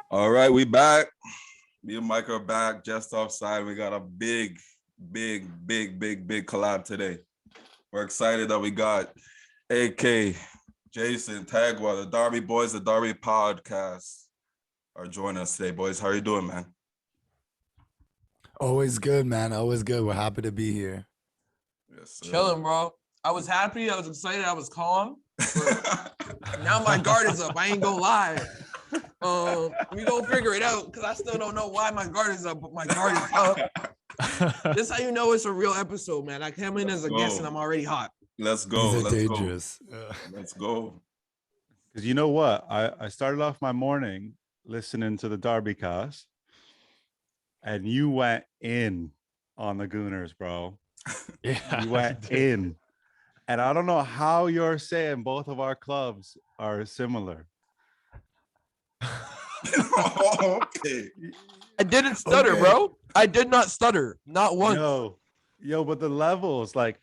All right, we back. Me and Mike are back. Just Offside. We got a big collab today. We're excited that we got AK, Jason, Tagwa, the Darby boys, the Darby podcast are joining us today, boys. How are you doing, man? Always good, man. Always good. We're happy to be here. Yes, sir. Chilling, bro. I was happy. I was excited. I was calm. Now my guard is up. I ain't gonna lie. We gonna figure it out because I still don't know why my guard is up, but my guard is up. This is how you know it's a real episode, man. I came in as a guest and I'm already hot. Let's go. These are dangerous. Let's go. Because you know what? I started off my morning listening to the Darbycast, and you went in on the Gooners, bro. Yeah, you went in. And I don't know how you're saying both of our clubs are similar. Okay. I didn't stutter, bro. I did not stutter. Not once. Yo, but the levels, like,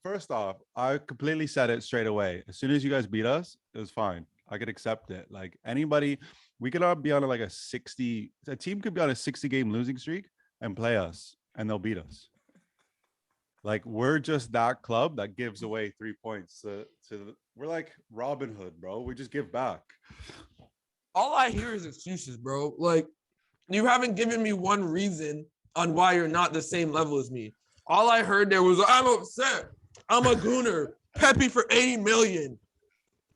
first off, I completely said it straight away. As soon as you guys beat us, it was fine. I could accept it. Like, anybody, we could all be on a team could be on a 60-game losing streak and play us, and they'll beat us. Like, we're just that club that gives away 3 points we're like Robin Hood, bro. We just give back. All I hear is excuses, bro. Like, you haven't given me one reason on why you're not the same level as me. All I heard there was, I'm upset. I'm a gooner. Peppy for 80 million.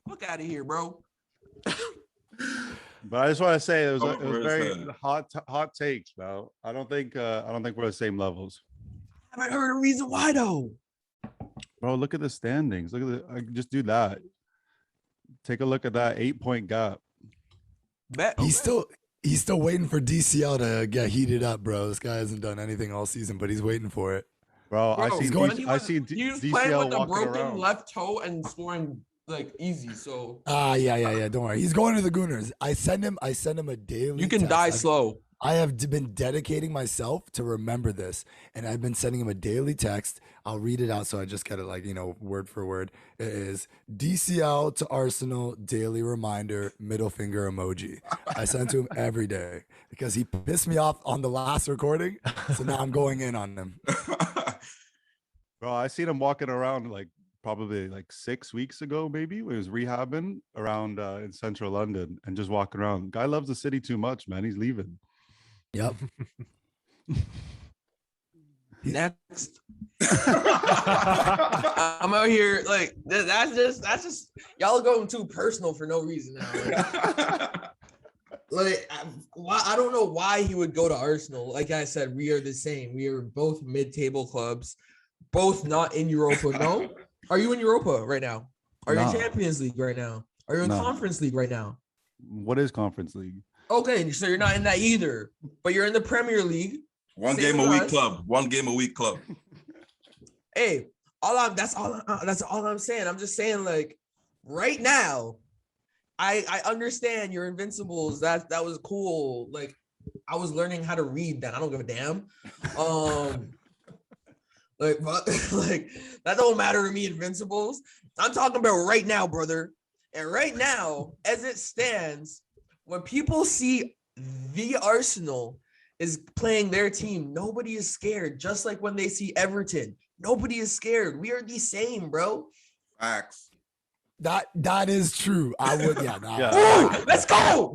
Fuck out of here, bro. But I just want to say it was very hot takes, bro. I don't think we're the same levels. I haven't heard a reason why though. Bro, look at the standings. Just do that. Take a look at that 8-point gap. He's still waiting for DCL to get heated up, bro. This guy hasn't done anything all season, but he's waiting for it. Bro, I see he was DCL playing with a walking broken around. left toe and scoring like easy. So Yeah. Don't worry. He's going to the Gooners. I send him a daily. you can text. die slow. I have been dedicating myself to remember this, and I've been sending him a daily text. I'll read it out so I just get it word for word. It is DCL to Arsenal, daily reminder, middle finger emoji. I send to him every day because he pissed me off on the last recording, so now I'm going in on him. Bro, I seen him walking around probably 6 weeks ago, maybe. He was rehabbing around in central London and just walking around. Guy loves the city too much, man. He's leaving. Yep. Next. I'm out here like that's just y'all are going too personal for no reason now. I don't know why he would go to Arsenal. Like I said, we are the same. We are both mid-table clubs, both not in Europa. No, are you in Europa right now? Are you in Champions League right now? Are you in Conference League right now? What is Conference League? Okay, so you're not in that either, but you're in the Premier League. One game a week club. Hey, that's all I'm saying. I'm just saying, like, right now, I understand your Invincibles. That was cool. Like, I was learning how to read that. I don't give a damn. But that don't matter to me, Invincibles. I'm talking about right now, brother. And right now, as it stands, when people see the Arsenal is playing their team, nobody is scared. Just like when they see Everton, nobody is scared. We are the same, bro. Facts. That is true. I would, yeah. Ooh, let's go.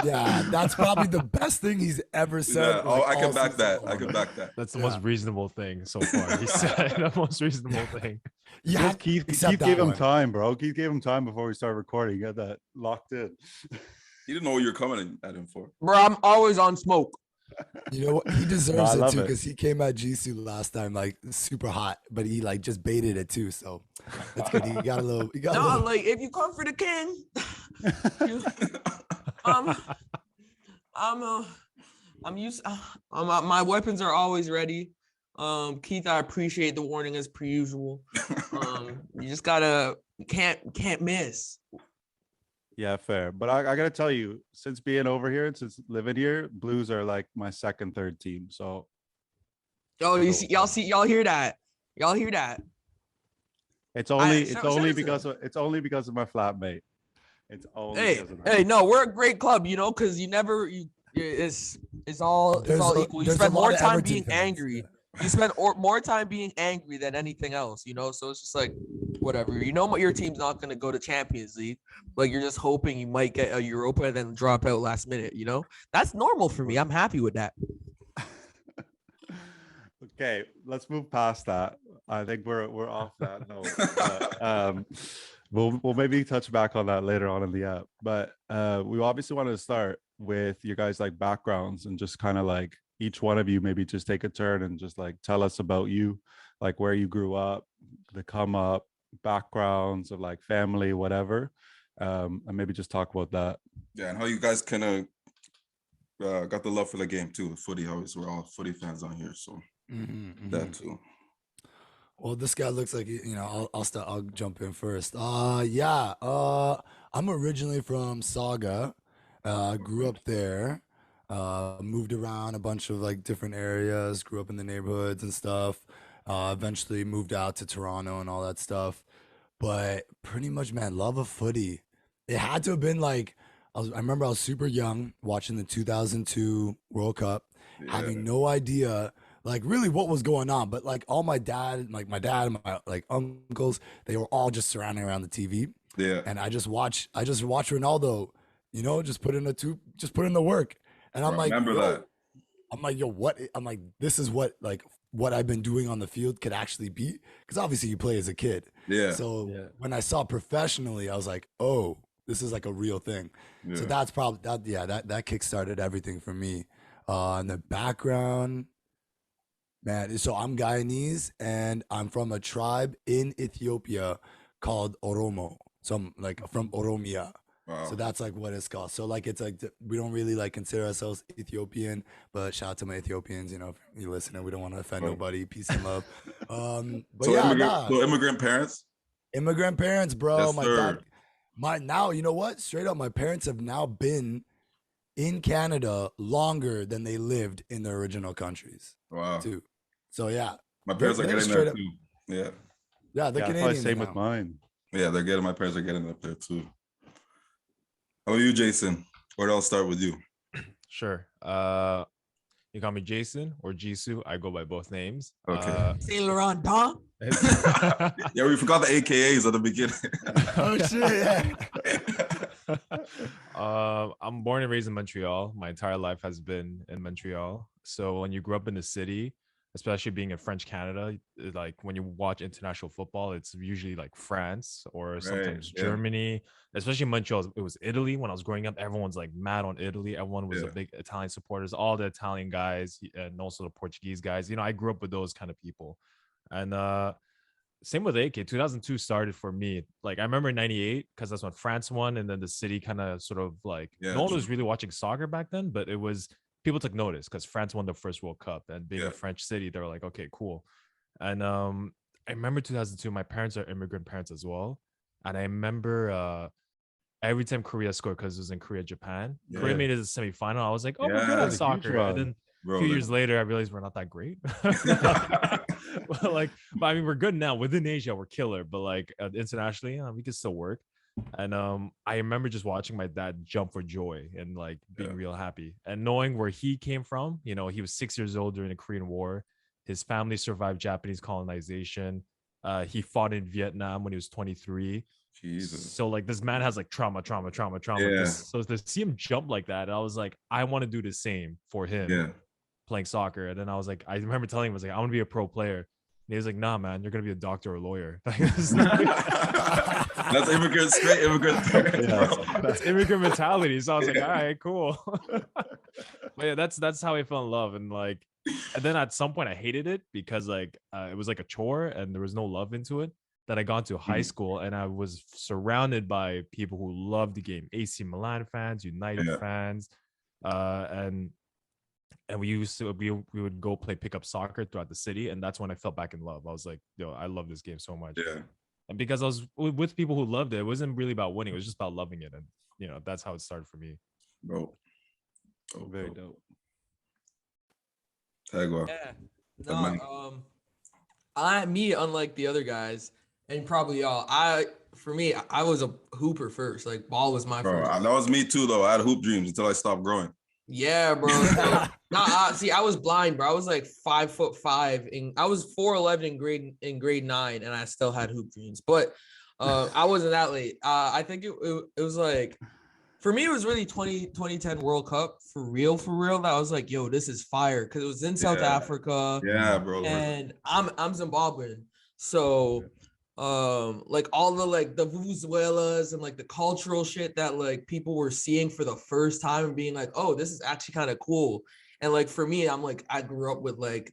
Yeah, that's probably the best thing he's ever said. Yeah. I can back that. That's the most reasonable thing so far. He said the most reasonable thing. Yeah, Keith gave him time, bro. Keith gave him time before we started recording. He got that locked in. He didn't know what you were coming at him for. Bro, I'm always on smoke. You know what? He deserves it too because he came at Jisoo last time like super hot, but he just baited it too. So that's good. He got a little. Like if you come for the king, I'm used. My weapons are always ready. Keith, I appreciate the warning as per usual. You just can't miss. Yeah, fair. But I gotta tell you, since being over here and since living here, Blues are like my second, third team. So y'all hear that? Y'all hear that? It's only because of my flatmate. It's only Hey, because of that. hey, no, we're a great club, you know, because it's all equal. You there's a spend lot more of time Everton being fans, angry. yeah. You spend more time being angry than anything else, you know. So it's just like whatever. You know, your team's not gonna go to Champions League. Like you're just hoping you might get a Europa and then drop out last minute. You know, that's normal for me. I'm happy with that. Okay, let's move past that. I think we're off that note. But, we'll maybe touch back on that later on in the app. But we obviously wanted to start with your guys' like backgrounds and just kind of like each one of you maybe just take a turn and just like tell us about you, like where you grew up, the come up, backgrounds of like family, whatever, and maybe just talk about that. Yeah, and how you guys kind of got the love for the game too, footy. Obviously, we're all footy fans on here, so that too. Well, this guy looks like, you know, I'll jump in first. I'm originally from Saga. Grew up there. Moved around a bunch of like different areas, grew up in the neighborhoods and stuff. Eventually moved out to Toronto and all that stuff. But pretty much, man, love of footy. It had to have been like, I remember I was super young watching the 2002 World Cup, having no idea like really what was going on. But like all my dad and my like uncles, they were all just surrounding around the TV. Yeah. And I just watched Ronaldo, you know, just put in the work. And I'm like, remember that. I'm like, yo, what? I'm like, this is what I've been doing on the field could actually be. Because obviously you play as a kid. Yeah. So when I saw professionally, I was like, oh, this is like a real thing. Yeah. So that's probably that kickstarted everything for me. In the background, man, so I'm Guyanese and I'm from a tribe in Ethiopia called Oromo. So I'm like from Oromia. Wow. So that's like what it's called. So like it's like we don't really like consider ourselves Ethiopian, but shout out to my Ethiopians, you know, if you listening, we don't want to offend nobody. Peace and love. But so yeah, immigrant parents? Immigrant parents, bro. Yes, my sir. dad, now, you know what? Straight up, my parents have now been in Canada longer than they lived in their original countries. Wow. Too. So yeah. My parents are getting there too. Yeah. Yeah, they're Canadian. Same with mine. Yeah, my parents are getting up there too. How about you, Jason? Where I'll start with you. Sure. You call me Jason or Jisoo. I go by both names. Okay. Saint Laurent Don. Yeah, we forgot the AKAs at the beginning. Oh shit! Yeah. I'm born and raised in Montreal. My entire life has been in Montreal. So when you grow up in the city, especially being in French Canada, like when you watch international football, it's usually like France or sometimes Germany. Especially in Montreal, it was Italy. When I was growing up, everyone's like mad on Italy. Everyone was a big Italian supporters, all the Italian guys and also the Portuguese guys. You know, I grew up with those kind of people. And same with AK. 2002 started for me. Like I remember 98 because that's when France won, and then the city kind of sort of like no one was really watching soccer back then, but it was people took notice because France won the first World Cup, and being a French city, they were like, okay, cool. And I remember 2002. My parents are immigrant parents as well, and I remember every time Korea scored because it was in Korea, Japan. Korea made it to the semifinal. I was like, oh, we're good at soccer. And then a few years later, I realized we're not that great. but I mean, we're good now. Within Asia, we're killer. But like internationally, we can still work. And I remember just watching my dad jump for joy and like being real happy. And knowing where he came from, you know, he was 6 years old during the Korean War. His family survived Japanese colonization. He fought in Vietnam when he was 23. Jesus. So like this man has like trauma. Yeah. So to see him jump like that, I was like, I want to do the same for him playing soccer. And then I was like, I remember telling him, I was like, I want to be a pro player. And he was like, nah, man, you're going to be a doctor or a lawyer. That's immigrant, straight immigrant. That's immigrant mentality. So I was like, all right, cool. But yeah, that's how I fell in love. And like, and then at some point I hated it because like it was like a chore and there was no love into it. Then I got to high school and I was surrounded by people who loved the game. AC Milan fans, United fans, and we would go play pickup soccer throughout the city, and that's when I fell back in love. I was like, yo, I love this game so much. Yeah. And because I was with people who loved it, it wasn't really about winning. It was just about loving it, and you know that's how it started for me. Bro, Very dope. Tagwa. Yeah. No, me, unlike the other guys, and probably y'all, for me, I was a hooper first. Like ball was my Bro, first. that was me too, though. I had hoop dreams until I stopped growing. Yeah, bro. See, I was blind, bro. I was like 5'5", and I was 4'11" in grade 9, and I still had hoop dreams. But I wasn't that late. I think it was like, for me, it was really 2010 World Cup for real. That I was like, yo, this is fire, because it was in South Africa. Yeah, bro. And I'm Zimbabwean, so like all the like the vuvuzelas and like the cultural shit that like people were seeing for the first time and being like, oh, this is actually kind of cool. And like for me, I'm like, I grew up with like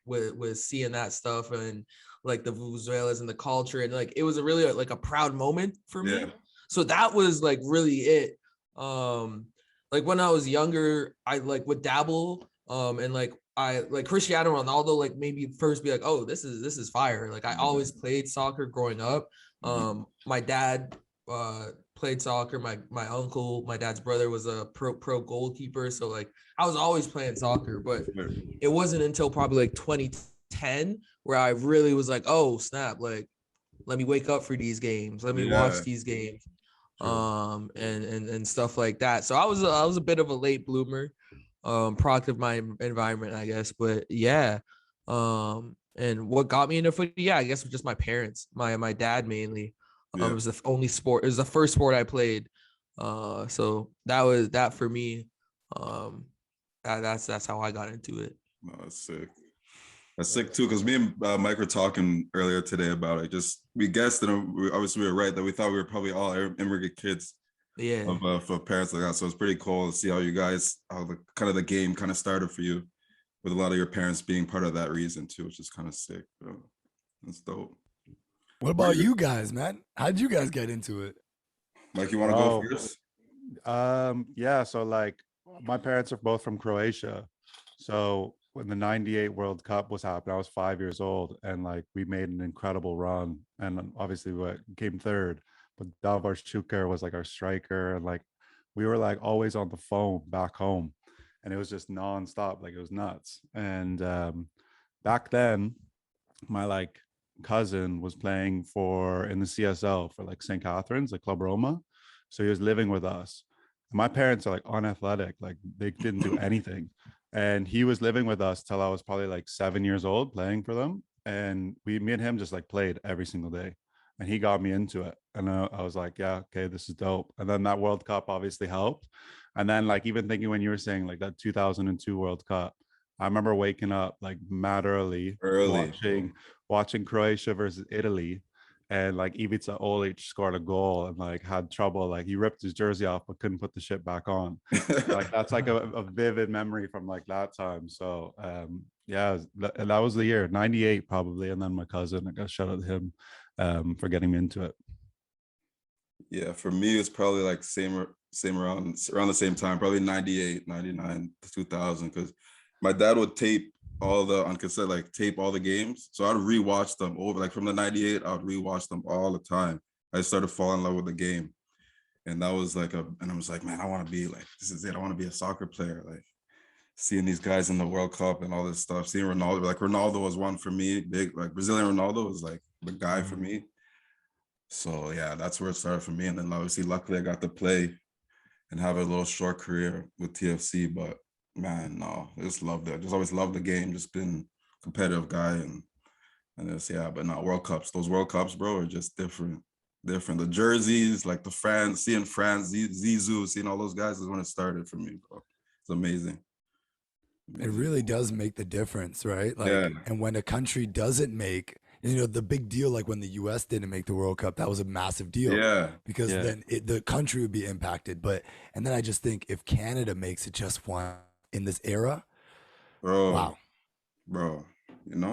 with seeing that stuff and like the vuvuzelas and the culture, and like it was a really like a proud moment for me. So that was like really it. Like when I was younger, I like would dabble and like I like Cristiano Ronaldo, like maybe first be like, oh, this is fire. Like I always played soccer growing up. My dad played soccer. My uncle, my dad's brother, was a pro goalkeeper. So like I was always playing soccer, but it wasn't until probably like 2010 where I really was like, oh snap, like let me wake up for these games. Let me watch these games. And stuff like that. So I was a bit of a late bloomer, product of my environment, I guess. But yeah, and what got me into footy, I guess, was just my parents, my dad mainly. It was the only sport. It was the first sport I played. So that was that for me. That's how I got into it. Oh, that's sick. That's sick too, because me and Mike were talking earlier today about it. Just we guessed, and we were right that we thought we were probably all immigrant kids. For parents like that. So it's pretty cool to see how the game kind of started for you, with a lot of your parents being part of that reason too, which is kind of sick. Bro. That's dope. What about you guys, man? How'd you guys get into it? Mike, you want to go first? Yeah. So like, my parents are both from Croatia, so when the 98 World Cup was happening, I was 5 years old, and like we made an incredible run, and obviously we came third, but Davor Šuker was like our striker, and like we were like always on the phone back home, and it was just nonstop, like it was nuts. And back then my like cousin was playing in the CSL for like St. Catharines, like Club Roma, so he was living with us. My parents are like unathletic, like they didn't do anything. And he was living with us till I was probably like 7 years old, playing for them. And me and him just like played every single day. And he got me into it. And I was like, yeah, okay, this is dope. And then that World Cup obviously helped. And then like even thinking when you were saying like that 2002 World Cup, I remember waking up like mad early. watching Croatia versus Italy. And like Ivica Olic scored a goal and like had trouble. Like he ripped his jersey off but couldn't put the shit back on. Like that's like a vivid memory from like that time. So yeah, that was the year 98 probably. And then my cousin, I got shout out to him for getting me into it. Yeah, for me it's probably like same around the same time, probably 98, 99, 2000, because my dad would tape all the on cassette, like tape all the games. So I'd rewatch them over, like from the 98, I'd rewatch them all the time. I started falling in love with the game. And that was like and I was like, man, I want to be like, this is it. I want to be a soccer player. Like seeing these guys in the World Cup and all this stuff, seeing Ronaldo, like Ronaldo was one for me, big, like Brazilian Ronaldo was like the guy for me. So yeah, that's where it started for me. And then obviously, luckily I got to play and have a little short career with TFC, but man, no, I just loved it. Just always loved the game. Just been a competitive guy, and it's but no, World Cups. Those World Cups, bro, are just different. The jerseys, like the fans, seeing France, Zizou, seeing all those guys is when it started for me, bro. It's amazing. It really does make the difference, right? Like, and when a country doesn't make, the big deal, like when the U.S. didn't make the World Cup, that was a massive deal. Yeah. Because then the country would be impacted. And then I just think if Canada makes it just one in this era, wow. Bro,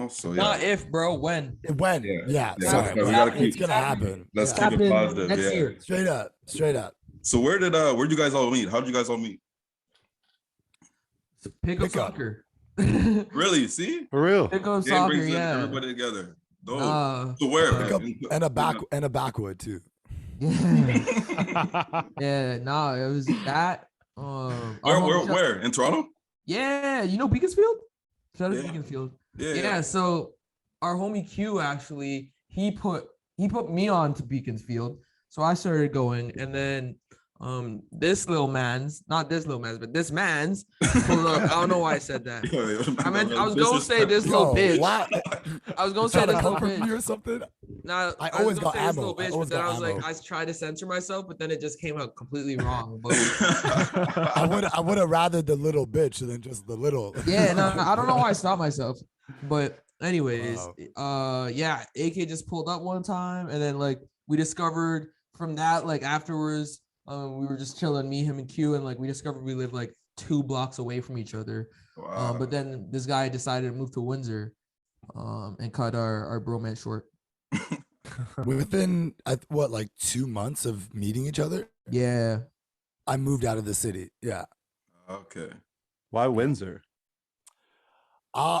so yeah. Not if, bro, when. When. Yeah. Sorry. It's going to happen. Let's keep it positive. Next year. Straight up. So where'd you guys all meet? How did you guys all meet? Pick up soccer. Really? See? For real. Pick up soccer, everybody together. So where? And a backwood too. Yeah, no, it was that. Where? In Toronto? Yeah, Beaconsfield? Shout out to Yeah. Beaconsfield. Yeah. So our homie Q, actually, he put he put me on to Beaconsfield. So I started going, and then this little man's, not this little man's, but this man's pulled up. I don't know why I said that. I was gonna say this little bitch. Wow. I was gonna say Trying to this little comfort me bitch. or something. Nah, I was always gonna got say this ammo. little bitch, I always but then got I was like, ammo. I tried to censor myself, but then it just came out completely wrong. But I would have rather the little bitch than just the little. yeah, no, I don't know why I stopped myself. But anyways, Wow. yeah, AK just pulled up one time, and then like we discovered from that, like afterwards, we were just chilling, me, him, and Q, and like we discovered we lived like 2 blocks away from each other. Wow. But then this guy decided to move to Windsor, and cut our bromance short. Within what, like 2 months of meeting each other, Yeah. I moved out of the city. Yeah. Okay. Why Windsor?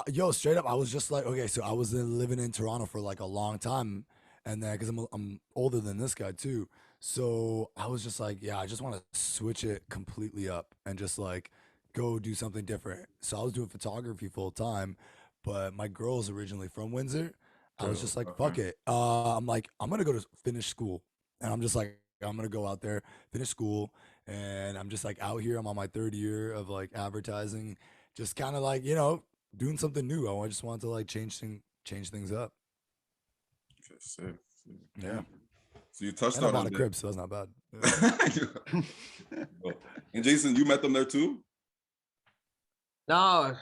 Yo, straight up, I was just like, okay, so I was living in Toronto for like a long time, and then because I'm older than this guy too, so I was just like, yeah, I just want to switch it completely up and just like go do something different. So I was doing photography full time, but my girl's originally from Windsor. I was just like, fuck it. I'm like, I'm gonna go to finish school, and I'm just like, I'm gonna go out there, finish school, and I'm just like out here. I'm on my 3rd year of like advertising, just kind of like doing something new. I just wanted to like change things up. Okay, sick. Yeah. So you touched And I on bought a it. crib, so that's not bad. And Jason, you met them there too? No.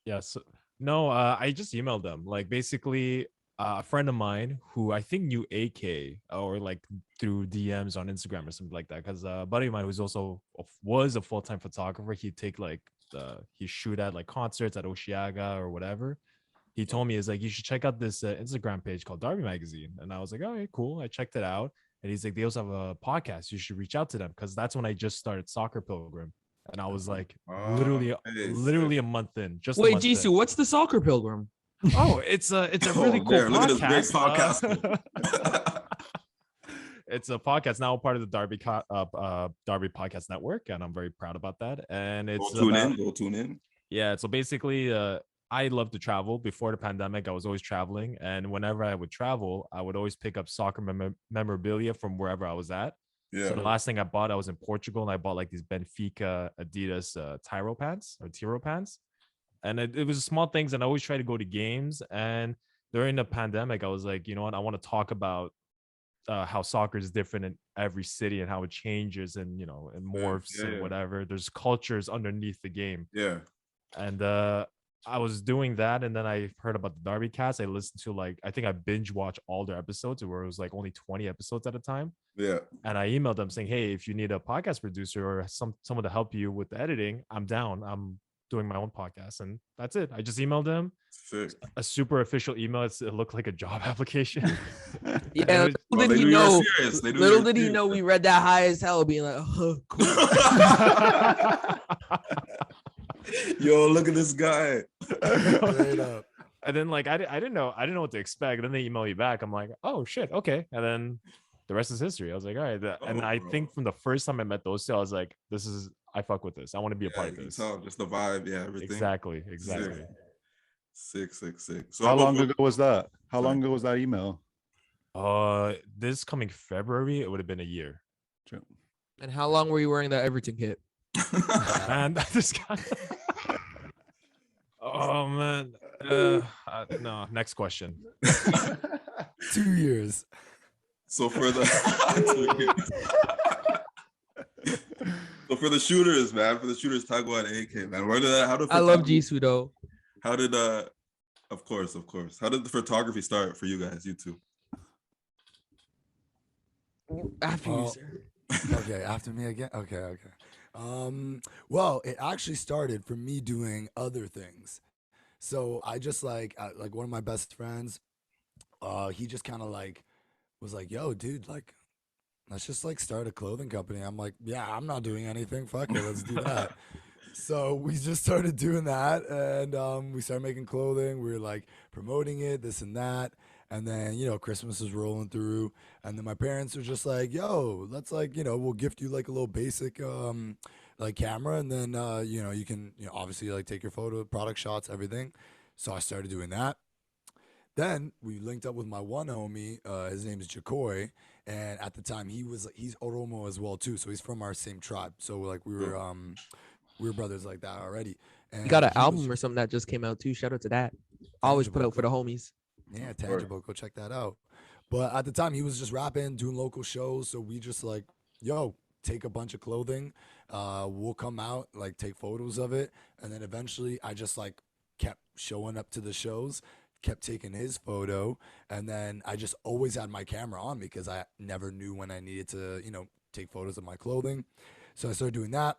Yes. No, I just emailed them. Like basically, a friend of mine who I think knew AK or like through DMs on Instagram or something like that. Because a buddy of mine who's also was a full-time photographer, he'd take like he shoot at like concerts at Oshiaga or whatever. He told me is like you should check out this Instagram page called Darby Magazine, and I was like, okay, cool. I checked it out, and he's like, they also have a podcast. You should reach out to them because that's when I just started Soccer Pilgrim, and I was like, literally a month in. Just wait, a month Jisoo, in. what's the Soccer Pilgrim? Oh, it's a really cool Look at this great podcast. podcast. It's a podcast now part of the Darby Podcast Network, and I'm very proud about that. And it's Go tune in. Yeah, so basically, I love to travel. Before the pandemic, I was always traveling, and whenever I would travel, I would always pick up soccer memorabilia from wherever I was at. Yeah. So the last thing I bought, I was in Portugal, and I bought like these Benfica Adidas Tiro pants, and it was small things. And I always try to go to games. And during the pandemic, I was like, you know what, I want to talk about how soccer is different in every city and how it changes and and morphs and whatever. There's cultures underneath the game. Yeah. And I was doing that, and then I heard about the Darbycast. I listened to I think I binge watched all their episodes, where it was like only 20 episodes at a time. Yeah. And I emailed them saying, hey, if you need a podcast producer or someone to help you with the editing, I'm down. I'm doing my own podcast. And that's it. I just emailed them. Sick. A super official email. It looked like a job application. Yeah, little did he know. Little did he know we read that high as hell, being like, oh, cool. Yo, look at this guy. Straight up. And then I didn't know what to expect. And then they email you back. I'm like, oh shit, okay. And then the rest is history. I was like, all right. And I think from the first time I met those two, I was like, I fuck with this. I want to be a part of this. Just the vibe, everything. Exactly. Sick. So how long ago was that? How long ago was that email? This coming February, it would have been a year. True. And how long were you wearing that Everton kit? Man, this guy. Oh man. No. Next question. 2 years. So for the shooters, man, Tagwa and AK, man. I love Jisoo though. How did of course. How did the photography start for you guys, you two? After you, sir. Okay, after me again. Okay. Well, it actually started from me doing other things. So I just like one of my best friends, he just kind of was like, yo, dude, let's just start a clothing company. I'm like, yeah, I'm not doing anything. Fuck it, let's do that. So we just started doing that, and we started making clothing. We were promoting it, this and that. And then, Christmas is rolling through, and then my parents were just like, yo, let's we'll gift you a little basic camera, and then you can obviously take your photo, product shots, everything. So I started doing that. Then we linked up with my one homie. His name is Jacoy, and at the time he's Oromo as well too. So he's from our same tribe. So like we were brothers like that already. And You got an he was album or something that just came out too. Shout out to that. Always put Tangible. out for the homies. Yeah, Tangible. Go check that out. But at the time, he was just rapping, doing local shows. So we just like, yo, take a bunch of clothing. We'll come out, like take photos of it. And then eventually I just like kept showing up to the shows, kept taking his photo. And then I just always had my camera on me because I never knew when I needed to, take photos of my clothing. So I started doing that.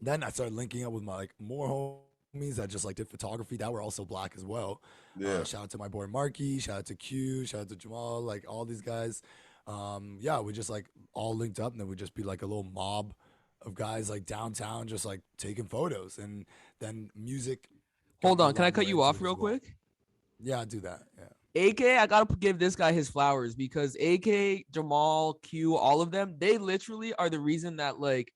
Then I started linking up with my like more homies that just like did photography that were also black as well. Yeah. Shout out to my boy Marky, shout out to Q, shout out to Jamal, like all these guys. Yeah, we just like all linked up, and then we'd just be like a little mob of guys like downtown just like taking photos. And then music. Hold got me on, a can I lot cut more you into off it as real well. quick? Yeah, I do that. Yeah. AK, I gotta give this guy his flowers because AK, Jamal, Q, all of them, they literally are the reason that like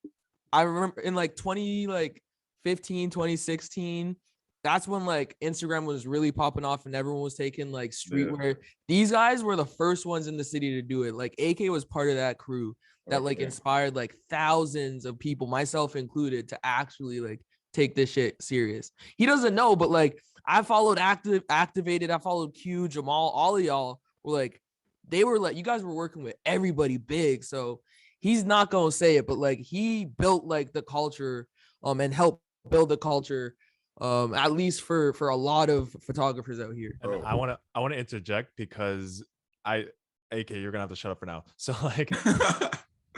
I remember in like 2015, 2016, that's when like Instagram was really popping off and everyone was taking like streetwear. These guys were the first ones in the city to do it. Like AK was part of that crew that like inspired like thousands of people, myself included, to actually like take this shit serious. He doesn't know, but like I followed Activated, I followed Q, Jamal, all of y'all were like, they were like, you guys were working with everybody big. So he's not gonna say it, but like he built like the culture and helped build the culture at least for a lot of photographers out here. And I want to interject because AK, you're gonna have to shut up for now. So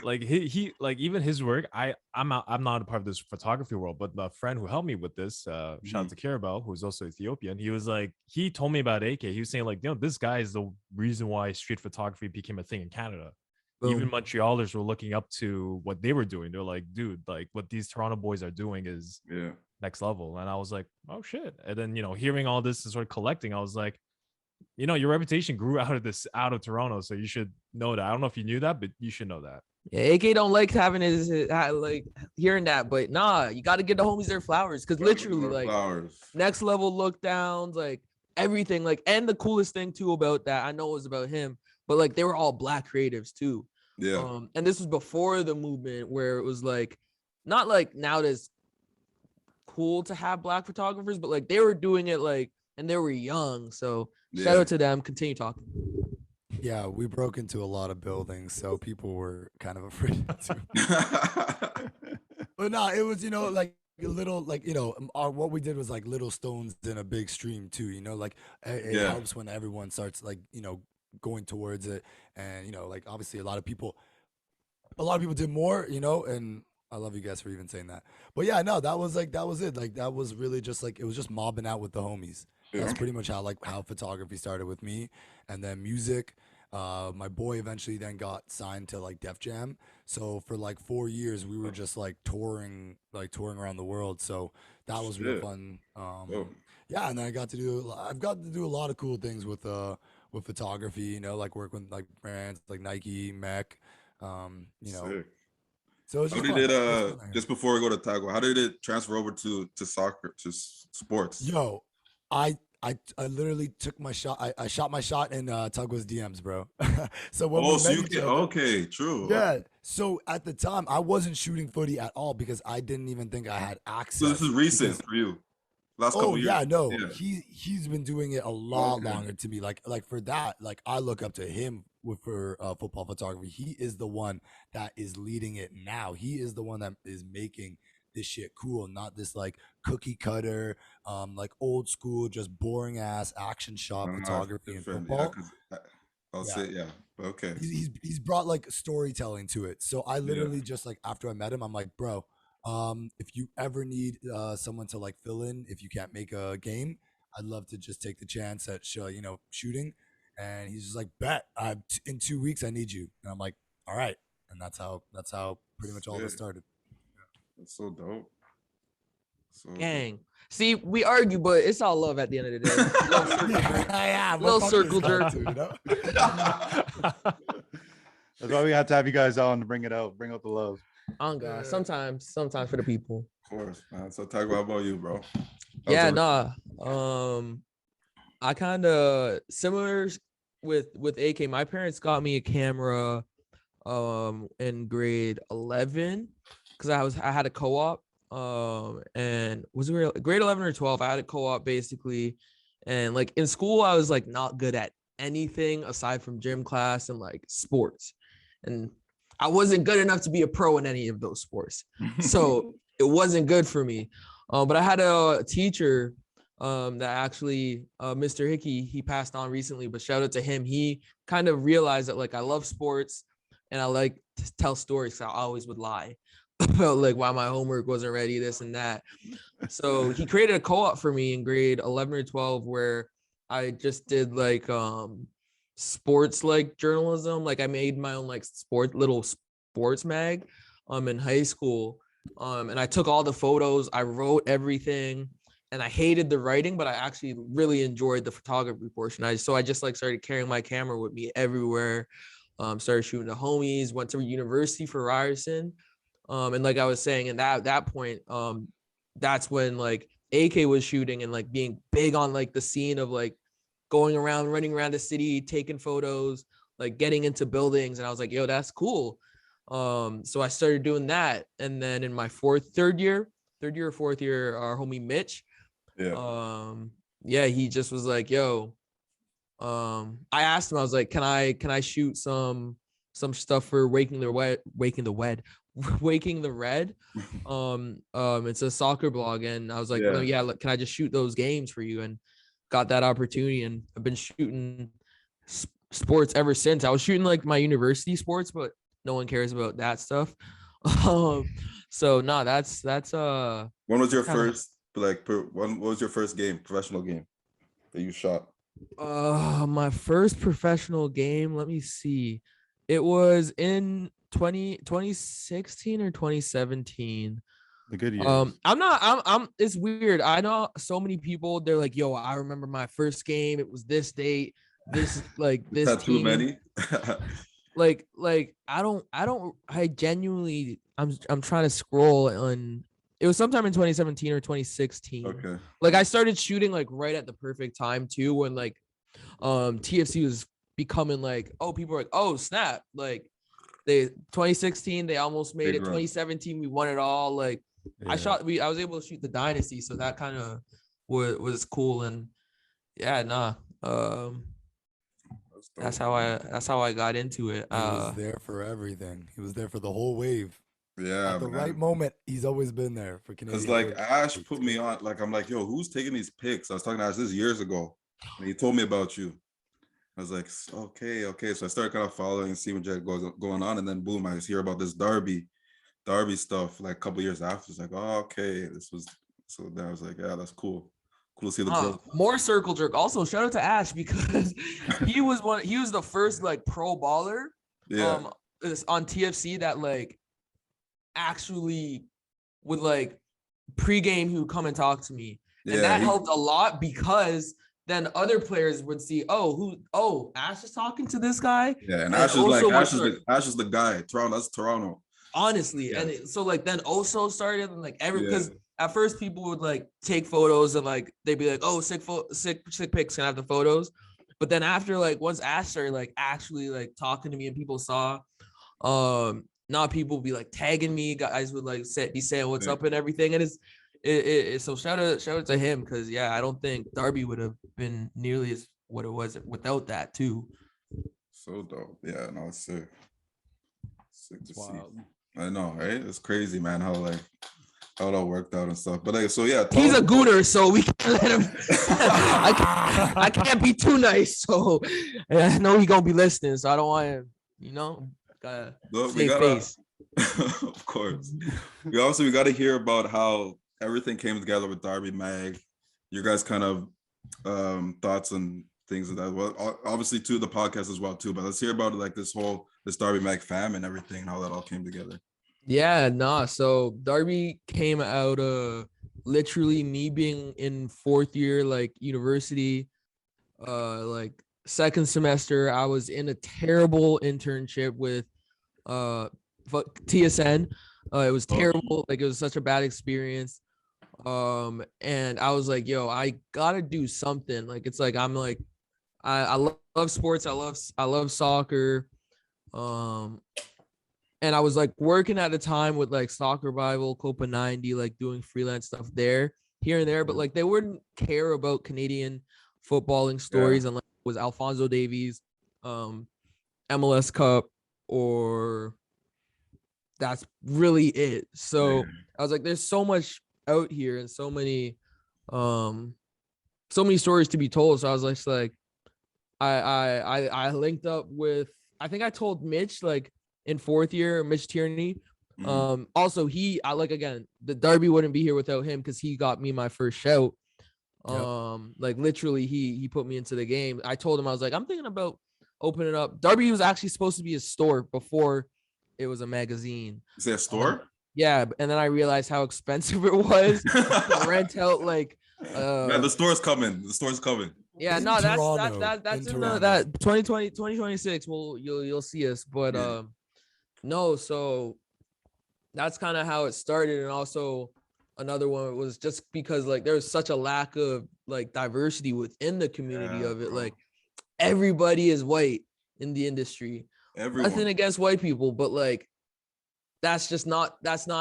like he like even his work, I'm not a part of this photography world, but the friend who helped me with this, shout out to Carabel, who's also Ethiopian, he was like, he told me about AK. He was saying like, this guy is the reason why street photography became a thing in Canada. Boom. Even Montrealers were looking up to what they were doing. They're like, dude, like what these Toronto boys are doing is next level. And I was like, oh shit. And then hearing all this and sort of collecting, I was like, your reputation grew out of Toronto, so you should know that. I don't know if you knew that, but you should know that. Yeah, AK don't like having his like hearing that, but nah, you got to give the homies their flowers because literally like next level look downs, like everything, like, and the coolest thing too about that, I know it was about him, but like they were all black creatives too. Yeah. And this was before the movement where it was like not like now it's cool to have black photographers, but like they were doing it like, and they were young. So shout out to them. Continue talking. Yeah, we broke into a lot of buildings, so people were kind of afraid to. But no, it was, like a little, like, what we did was like little stones in a big stream too, like it helps when everyone starts like, going towards it. And, like obviously a lot of people did more, and I love you guys for even saying that. But yeah, no, that was it. Like that was really just like, it was just mobbing out with the homies. That's pretty much how photography started with me. And then music, my boy eventually then got signed to like Def Jam. So for like 4 years we were just like touring around the world. So that was real fun. Yeah, and then I've got to do a lot of cool things with photography, like work with like brands like Nike, Mac, Sick. So it's how did it just before we go to Tagwa, how did it transfer over to soccer, to sports? Yo, I literally took my shot. I shot my shot in Tagwa's DMs, bro. So when we met each other, okay, true. Yeah. So at the time, I wasn't shooting footy at all because I didn't even think I had access. So this is recent for you. Last couple years. Yeah, no. Yeah. He's been doing it a lot longer to me. Like for that, like I look up to him for football photography. He is the one that is leading it now. He is the one that is making this shit cool, not this like cookie cutter, like old school, just boring ass action shot photography in football. I'll say, okay. He's brought like storytelling to it. So I literally just like after I met him, I'm like, bro, if you ever need someone to like fill in, if you can't make a game, I'd love to just take the chance at shooting. And he's just like, bet, in 2 weeks I need you. And I'm like, all right. And that's how pretty much all this started. That's so dope. Gang. See, we argue, but it's all love at the end of the day. Little circle jerk. That's why we had to have you guys on to bring out the love. On God. Sometimes for the people. Of course, man. So talk about you, bro. I kind of similar with AK. My parents got me a camera in grade 11 because I had a co-op and was it grade 11 or 12? I had a co-op basically, and like in school I was like not good at anything aside from gym class and like sports, and I wasn't good enough to be a pro in any of those sports, so it wasn't good for me. But I had a teacher that actually Mr. Hickey, he passed on recently, but shout out to him. He kind of realized that like I love sports and I like to tell stories. So I always would lie about like why my homework wasn't ready, this and that. So he created a co-op for me in grade 11 or 12 where I just did like sports like journalism. Like I made my own like little sports mag in high school. And I took all the photos, I wrote everything, and I hated the writing, but I actually really enjoyed the photography portion. I just like started carrying my camera with me everywhere. Started shooting the homies, went to university for Ryerson. And like I was saying, and that point, that's when like AK was shooting and like being big on like the scene of like going around, running around the city, taking photos, like getting into buildings. And I was like, yo, that's cool. So I started doing that. And then in my third year or fourth year, our homie Mitch, he just was like, yo, I asked him, I was like, can I shoot some stuff for Waking the Red? It's a soccer blog, and I was like, no, yeah, can I just shoot those games for you? And got that opportunity, and I've been shooting sports ever since. I was shooting like my university sports, but no one cares about that stuff. So no, that's when was your first what was your first professional game that you shot? My first professional game, let me see. It was in 2016 or 2017. The good years. It's weird. I know so many people, they're like, yo, I remember my first game. It was this date, this like this. Not too many. I genuinely, I'm trying to scroll on. It was sometime in 2017 or 2016. Okay. Like I started shooting like right at the perfect time too, when like TFC was becoming like, oh, people were like, oh snap, like 2016 they almost made it. 2017 we won it all. Like I was able to shoot the dynasty, so that kind of was cool. And that's how I got into it. He was there for everything. He was there for the whole wave. Yeah, at the right moment, he's always been there for Canadian. Because like Ash put me on, like I'm like, yo, who's taking these pics? I was talking to Ash this years ago, and he told me about you. I was like, okay. So I started kind of following and seeing what going on, and then boom, I just hear about this Darby stuff like a couple years after. It's like, oh, okay, this was. So then I was like, yeah, that's cool. Cool to see the growth. More circle jerk. Also, shout out to Ash because he was the first like pro baller on TFC that like actually would like pregame who come and talk to me. And that helped a lot because then other players would see, Ash is talking to this guy. Yeah, and Ash is the guy. That's Toronto. Honestly. Yeah. And so like then Oso started and like because at first people would like take photos and like they'd be like, oh, sick pics, can I have the photos? But then after like once Ash started like actually like talking to me and people saw, now people would be like tagging me, guys would like be saying what's up and everything. And it's so shout out to him because I don't think Darby would have been nearly as what it was without that too. So dope. Yeah, no, it's sick. Sick to see. I know, right? It's crazy, man, how it all worked out and stuff. But like, so he's a gooner, so we can't let him. I can't be too nice, so I know he gonna be listening, so I don't want him. Gotta save face. Of course. We got to hear about how everything came together with Darby Mag. Your guys' kind of thoughts and things of that. Well, obviously too the podcast as well too. But let's hear about like this Darby Mag fam and everything, and how that all came together. So Darby came out literally me being in fourth year like university, like second semester. I was in a terrible internship with TSN. It was terrible. Like it was such a bad experience. And I was like, yo, I gotta do something. Like, it's like I'm like, I love sports. I love soccer. Um, and I was like working at the time with like Soccer Bible, Copa 90, like doing freelance stuff there, here and there. But like they wouldn't care about Canadian footballing stories unless it was Alfonso Davies, MLS Cup, or that's really it. So I was like, there's so much out here and so many stories to be told. So I was like I linked up with, I think I told Mitch like in fourth year, Mitch Tierney. Also I like, again, the Darby wouldn't be here without him because he got me my first shout. Like literally he put me into the game. I told him, I was like, I'm thinking about opening up. Darby was actually supposed to be a store before it was a magazine. Is that a store? Yeah, and then I realized how expensive it was to rent out like Man, the store's coming. The store's coming. Yeah, In no, Toronto. that's In in Toronto. that 2020, 2026. Well, you'll see us. But no, so that's kind of how it started. And also another one was just because like there's such a lack of like diversity within the community of it. Bro. Like everybody is white in the industry. Everyone. Nothing against white people, but like that's not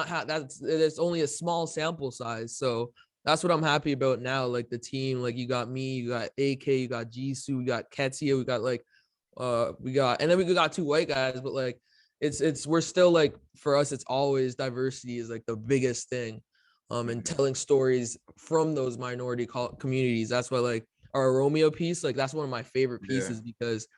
how there's only a small sample size. So that's what I'm happy about now. Like the team, like you got me, you got AK, you got Jisoo, we got Ketsia, we got like and then we got two white guys, but like we're still like, for us, it's always diversity is like the biggest thing. And telling stories from those minority communities. That's why like our Romeo piece, like that's one of my favorite pieces because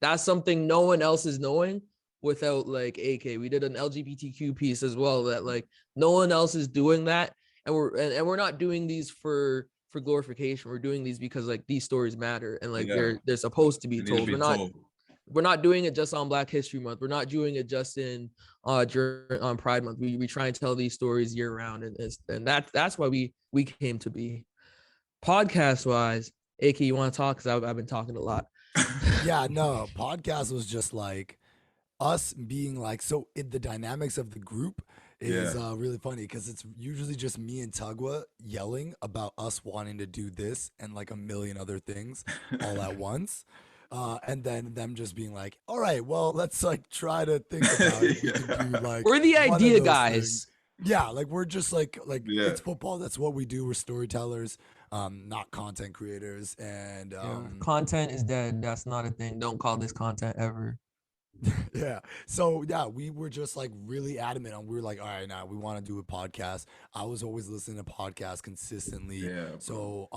that's something no one else is knowing without like AK. We did an LGBTQ piece as well that like no one else is doing that. And we're not doing these for glorification. We're doing these because like these stories matter and like they're supposed to be told. We're not doing it just on Black History Month. We're not doing it just in during Pride Month. We try and tell these stories year round, and that's why we came to be. Podcast wise, AK, you want to talk? Because I've been talking a lot. Yeah, no, podcast was just like us being like, so the dynamics of the group is really funny because it's usually just me and Tagwa yelling about us wanting to do this and like a million other things all at once. And then them just being like, all right, well, let's like try to think about it. We can do, like, we're the one of idea those guys. things. Yeah, like we're just like it's football. That's what we do. We're storytellers, not content creators. And content is dead. That's not a thing. Don't call this content ever. Yeah. So yeah, we were just like really adamant on. We were like, all right, now we want to do a podcast. I was always listening to podcasts consistently. Yeah. So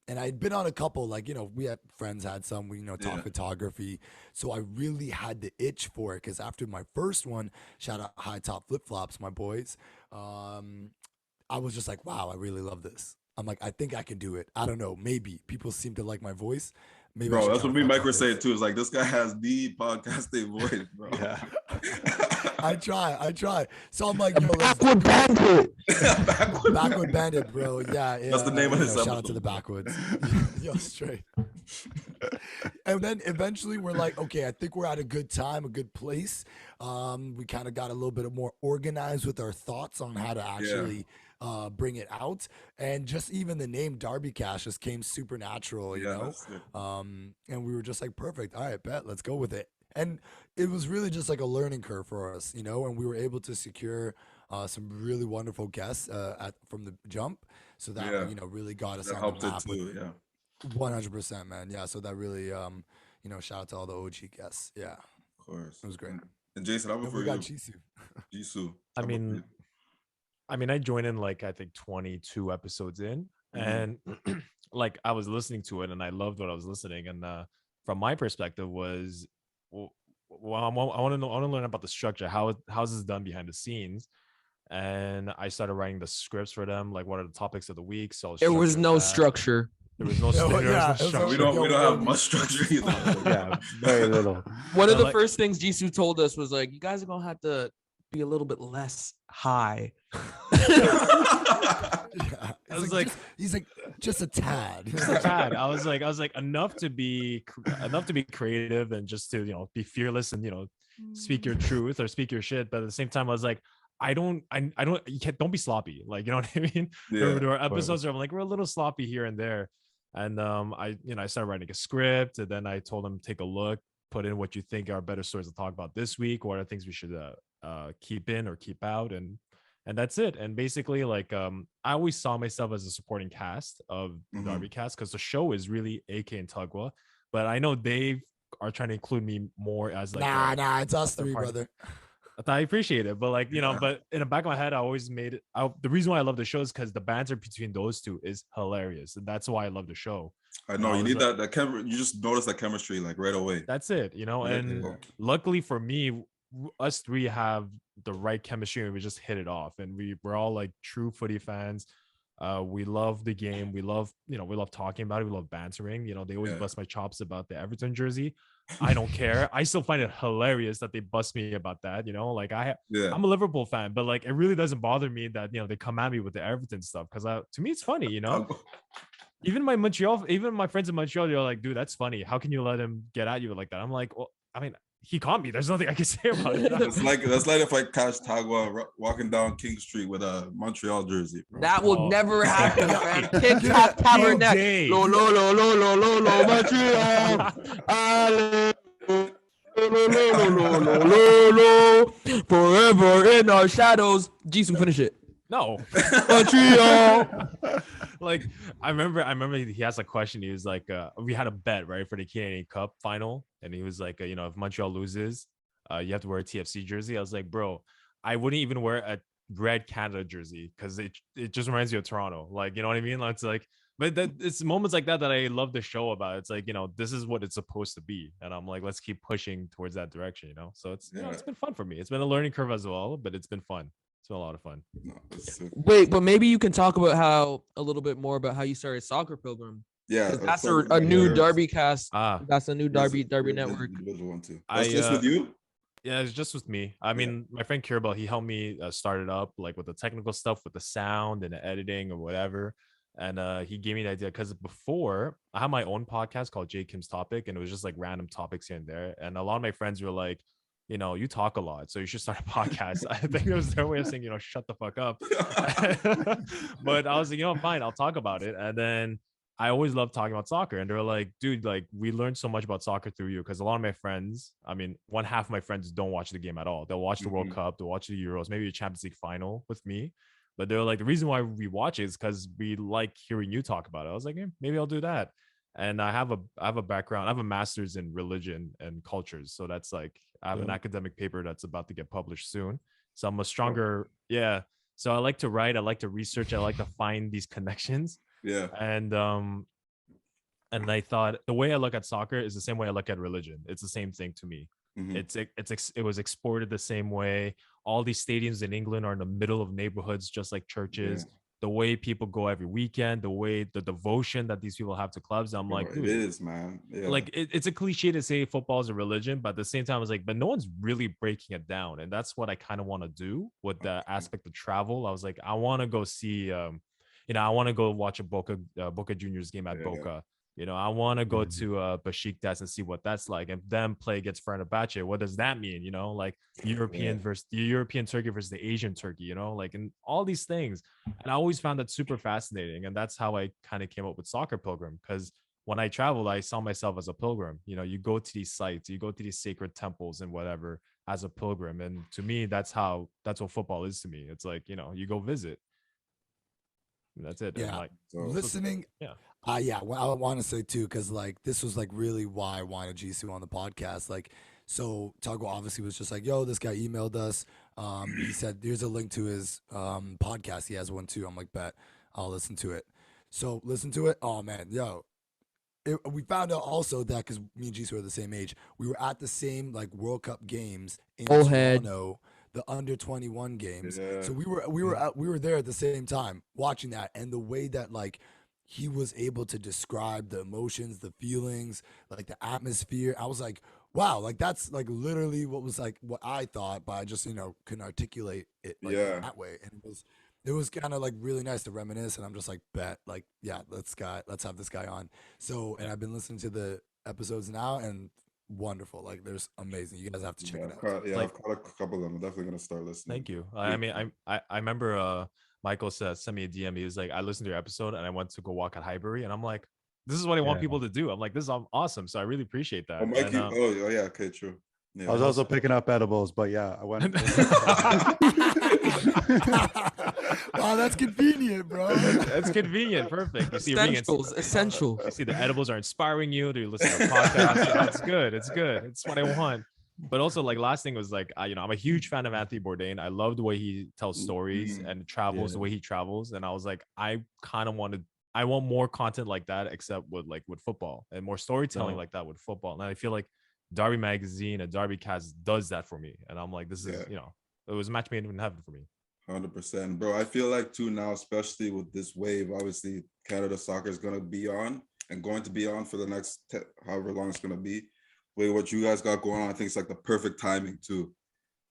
and I'd been on a couple, like, you know, we had friends had some, we talk photography. So I really had the itch for it because after my first one, shout out High Top Flip Flops, my boys. I was just like, wow, I really love this. I'm like, I think I can do it. I don't know, maybe people seem to like my voice. Maybe bro, that's what me and Mike were saying too. It's like this guy has the podcasting voice, bro. Yeah. I try. So I'm like, yo, Backward Bandit. Backward Bandit, bro. Yeah. That's the name of his episode. Shout out to the Backwoods. Yo, straight. And then eventually we're like, okay, I think we're at a good time, a good place. We kind of got a little bit more organized with our thoughts on how to actually bring it out, and just even the name Darbycast just came supernatural, you know. And we were just like, perfect, all right, bet, let's go with it. And it was really just like a learning curve for us, you know, and we were able to secure some really wonderful guests from the jump, so that really got us on the map. Too, 100%, man. Yeah, so that really shout out to all the OG guests. Yeah, of course, it was great. And Jason, how about for you? Jisoo. I mean, I joined in like I think 22 episodes in, and like I was listening to it, and I loved what I was listening. And from my perspective, was I want to learn about the structure. How's this done behind the scenes? And I started writing the scripts for them. Like, what are the topics of the week? So there was no structure. There was no structure. We don't have much structure either. Yeah, very little. One of the first things Jisoo told us was like, you guys are gonna have to be a little bit less high. I was like, he's like, just a tad. Just a tad. I was like, enough to be creative and just to be fearless and speak your truth or speak your shit. But at the same time, I was like, you can't, don't be sloppy. Like, you know what I mean? Yeah. There are episodes where I'm like, we're a little sloppy here and there. And I started writing a script, and then I told them, take a look, put in what you think are better stories to talk about this week, what are things we should keep in or keep out, and that's it. And basically, like, I always saw myself as a supporting cast of the Darby cast, because the show is really AK and Tagwa, but I know they are trying to include me more as like nah, it's us three, party. brother. I appreciate it, but like, you know, but in the back of my head, I always made it. The reason why I love the show is because the banter between those two is hilarious, and that's why I love the show. I know you need that chemistry. You just notice that chemistry like right away. That's it, you know. And luckily for me, us three have the right chemistry, and we just hit it off. And we're all like true footy fans. We love the game. We love talking about it. We love bantering. You know, they always bust my chops about the Everton jersey. I don't care. I still find it hilarious that they bust me about that. You know, like I'm a Liverpool fan, but like it really doesn't bother me that, you know, they come at me with the Everton stuff, because to me it's funny. You know, even my friends in Montreal, they're like, dude, that's funny. How can you let him get at you like that? I'm like, well, I mean, he caught me. There's nothing I can say about it. That's like if I catch Tagwa walking down King Street with a Montreal jersey, bro. That will never happen, man. Tic tac tabernacle. Lo lo lo lo lo lo lo Montreal. Lo forever in our shadows. Jason, finish it. No. Montreal. Like, I remember he asked a question. He was like, we had a bet, right, for the Canadian Cup final, and he was like, you know, if Montreal loses, you have to wear a TFC jersey. I was like, bro, I wouldn't even wear a red Canada jersey, because it just reminds you of Toronto. Like, you know what I mean? It's like, but it's moments like that I love the show about. It's like, you know, this is what it's supposed to be, and I'm like, let's keep pushing towards that direction, you know. So it's you know, it's been fun for me. It's been a learning curve as well, but it's been fun. It's been a lot of fun. Wait, but maybe you can talk about a little bit more about how you started Soccer Pilgrim. Yeah, that's a new Darbycast. That's a new Darby network. That's just with you? Yeah, it's just with me. I mean, my friend Kiribel, he helped me start it up, like with the technical stuff, with the sound and the editing or whatever. And he gave me the idea, because before I had my own podcast called J Kim's Topic, and it was just like random topics here and there. And a lot of my friends were like, you know, you talk a lot, so you should start a podcast. I think it was their way of saying, you know, shut the fuck up. But I was like, you know, fine, I'll talk about it. And then I always loved talking about soccer. And they were like, dude, like, we learned so much about soccer through you. Because a lot of my friends, I mean, one half of my friends don't watch the game at all. They'll watch the World Cup, they'll watch the Euros, maybe a Champions League final with me. But they're like, the reason why we watch it is because we like hearing you talk about it. I was like, maybe I'll do that. And I have a background. I have a master's in religion and cultures. So that's like, I have an academic paper that's about to get published soon. So I'm a stronger, So I like to write. I like to research. I like to find these connections. Yeah. And I thought the way I look at soccer is the same way I look at religion. It's the same thing to me. It was exported the same way. All these stadiums in England are in the middle of neighborhoods, just like churches. The way people go every weekend, the devotion that these people have to clubs. I'm like, dude, it is, man. Yeah. Like it's a cliche to say football is a religion, but at the same time, I was like, but no one's really breaking it down, and that's what I kind of want to do with the aspect of travel. I was like, I want to go see, I want to go watch a Boca Juniors game at Boca. You know, I want to go to Besiktas and see what that's like, and then play against Fenerbahce. What does that mean? You know, like European versus the European Turkey versus the Asian Turkey. You know, like, and all these things. And I always found that super fascinating, and that's how I kind of came up with Soccer Pilgrim. Because when I traveled, I saw myself as a pilgrim. You know, you go to these sites, you go to these sacred temples and whatever as a pilgrim. And to me, that's what football is to me. It's like, you know, you go visit. That's it. Yeah. Like, listening. Well, I want to say too, because like this was like really why I wanted Jisoo on the podcast. Like, so Tagwa obviously was just like, yo, this guy emailed us. He said, here's a link to his podcast. He has one too. I'm like, bet, I'll listen to it. So listen to it. Oh man, yo. We found out also that because me and Jisoo are the same age, we were at the same like World Cup games in Toronto, the under 21 games. Yeah. So we were there at the same time watching that, and the way that like he was able to describe the emotions, the feelings, like the atmosphere. I was like, wow, like that's like literally what was like what I thought, but I just, couldn't articulate it like that way. And it was kind of like really nice to reminisce. And I'm just like, bet, like, yeah, let's have this guy on. So, and I've been listening to the episodes now, and wonderful. Like, there's amazing. You guys have to check Yeah, it out. I've caught a couple of them. I'm definitely gonna start listening. Thank you. I mean, I remember Michael sent me a DM. He was like, I listened to your episode and I went to go walk at Highbury, and I'm like, this is what I want Yeah. people to do. I'm like, this is awesome. So I really appreciate that. Oh, Mikey. And, Oh, yeah. Okay, true. Yeah. I was also picking up edibles, but yeah, I went. Wow, that's convenient, bro. That's convenient. Perfect. You see, you're being Essential. You see, the edibles are inspiring you. Do you listen to podcasts? That's good. It's good. It's what I want. But also, like, last thing was like, I'm a huge fan of Anthony Bourdain. I love the way he tells stories and travels, the way he travels. And I was like, I kind of I want more content like that, except with football, and more storytelling like that with football. And I feel like Darby Magazine and Darbycast does that for me. And I'm like, this is, it was a match made in heaven for me. 100%, bro. I feel like too now, especially with this wave, obviously Canada soccer is going to be on for the next however long it's going to be. Wait, what you guys got going on, I think it's like the perfect timing too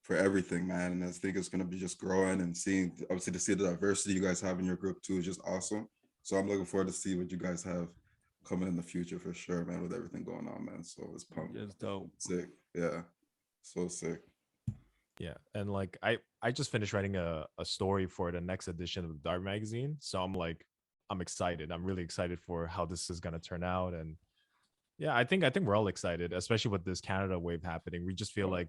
for everything, man. And I think it's going to be just growing, and obviously to see the diversity you guys have in your group too is just awesome. So I'm looking forward to see what you guys have coming in the future for sure, man, with everything going on, man. So it's pumped. It's dope. Sick. Yeah. So sick. Yeah. And like I just finished writing a story for the next edition of the Darby magazine. So I'm excited. I'm really excited for how this is gonna turn out. And yeah, I think we're all excited, especially with this Canada wave happening. We just feel like,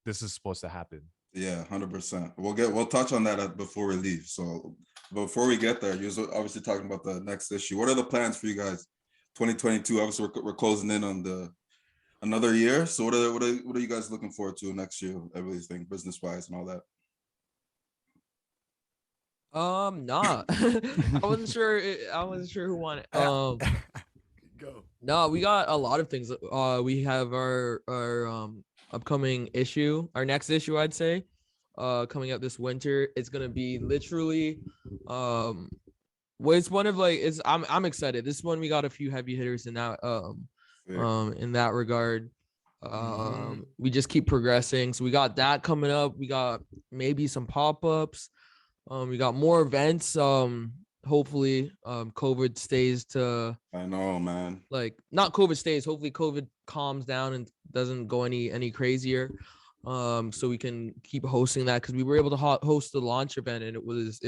this is supposed to happen. Yeah, 100%. We'll touch on that before we leave. So before we get there, you're obviously talking about the next issue. What are the plans for you guys? 2022. Obviously, we're closing in on another year. So what are you guys looking forward to next year? Everything business wise and all that. Nah. I wasn't sure. I wasn't sure who won it. Go. No, we got a lot of things. We have our upcoming issue, our next issue, I'd say, coming up this winter. It's gonna be literally, well, it's one of I'm excited. This one we got a few heavy hitters in that in that regard. We just keep progressing. So we got that coming up. We got maybe some pop-ups. We got more events. Hopefully COVID stays to, I know, man. Like, not COVID stays, hopefully COVID calms down and doesn't go any crazier. So we can keep hosting that, because we were able to host the launch event, and it was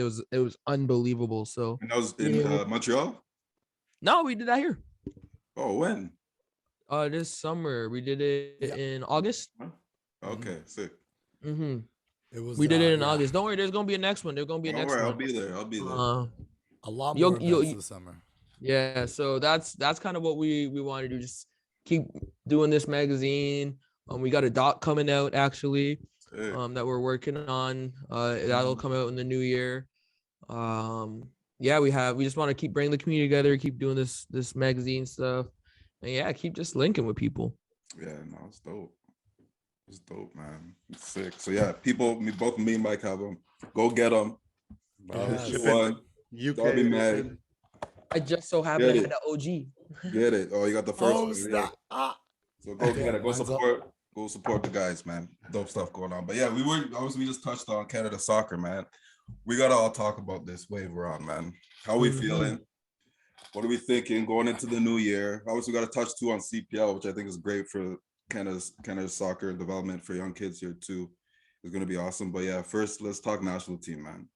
unbelievable. So, and that was in Montreal? No, we did that here. Oh, when? This summer. We did it in August. Okay, sick. Mm-hmm. We did it in August. Don't worry, there's gonna be a next one. There's gonna be a next one. I'll be there. A lot more events this summer. Yeah, so that's kind of what we want to do. Just keep doing this magazine. We got a doc coming out actually, that we're working on. That'll come out in the new year. Yeah, we just want to keep bringing the community together, keep doing this magazine stuff, and yeah, keep just linking with people. Yeah, no, it's dope. It's dope, man. It's sick. So yeah, both me and Mike have them. Go get them. Darby Mag. I just so happen to have the OG. Get it. Oh, you got the first one. Yeah. So go get it. Go support the guys, man. Dope stuff going on. But yeah, we just touched on Canada soccer, man. We gotta all talk about this wave we're on, man. How we feeling? What are we thinking going into the new year? Obviously, we got to touch too on CPL, which I think is great for Canada's soccer development for young kids here too. It's gonna be awesome. But yeah, first let's talk national team, man.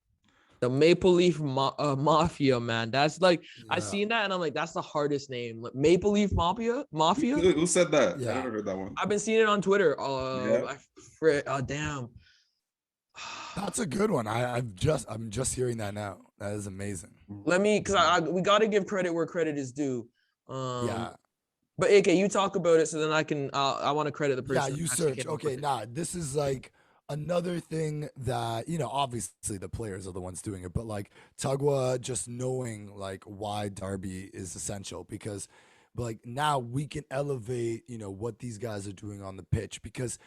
The Maple Leaf Mafia, man. That's like, I seen that and I'm like, that's the hardest name. Like, Maple Leaf Mafia. Who said that? Yeah. I never heard that one. I've been seeing it on Twitter. Damn. That's a good one. I'm just hearing that now. That is amazing. Because we got to give credit where credit is due. But AK, you talk about it, so then I want to credit the person. Yeah, you search. Okay, this is like another thing that, obviously the players are the ones doing it, but like Tagwa just knowing like why Darby is essential, because like now we can elevate, what these guys are doing on the pitch, because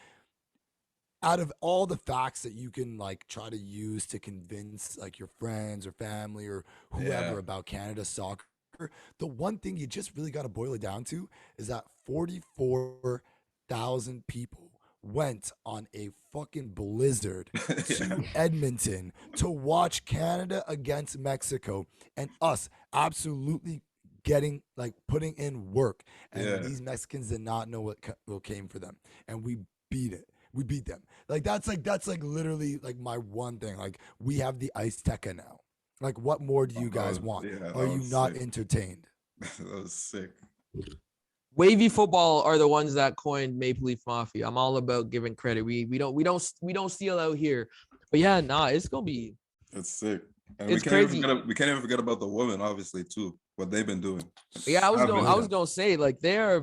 out of all the facts that you can like try to use to convince like your friends or family or whoever about Canada soccer, the one thing you just really got to boil it down to is that 44,000 people went on a fucking blizzard to Edmonton to watch Canada against Mexico, and us absolutely putting in work, and Yeah. these Mexicans did not know what came for them, and we beat it. We beat them. That's literally like my one thing. Like, we have the Azteca now. Like, what more do you guys want? Yeah, Are that you was not sick. entertained? That was sick. Wavy football are the ones that coined Maple Leaf Mafia. I'm all about giving credit. We don't steal out here. But yeah, nah, it's gonna be. It's sick. And It's we can't crazy. we can't even forget about the women, obviously, too. What they've been doing. Yeah, I was gonna say, like, they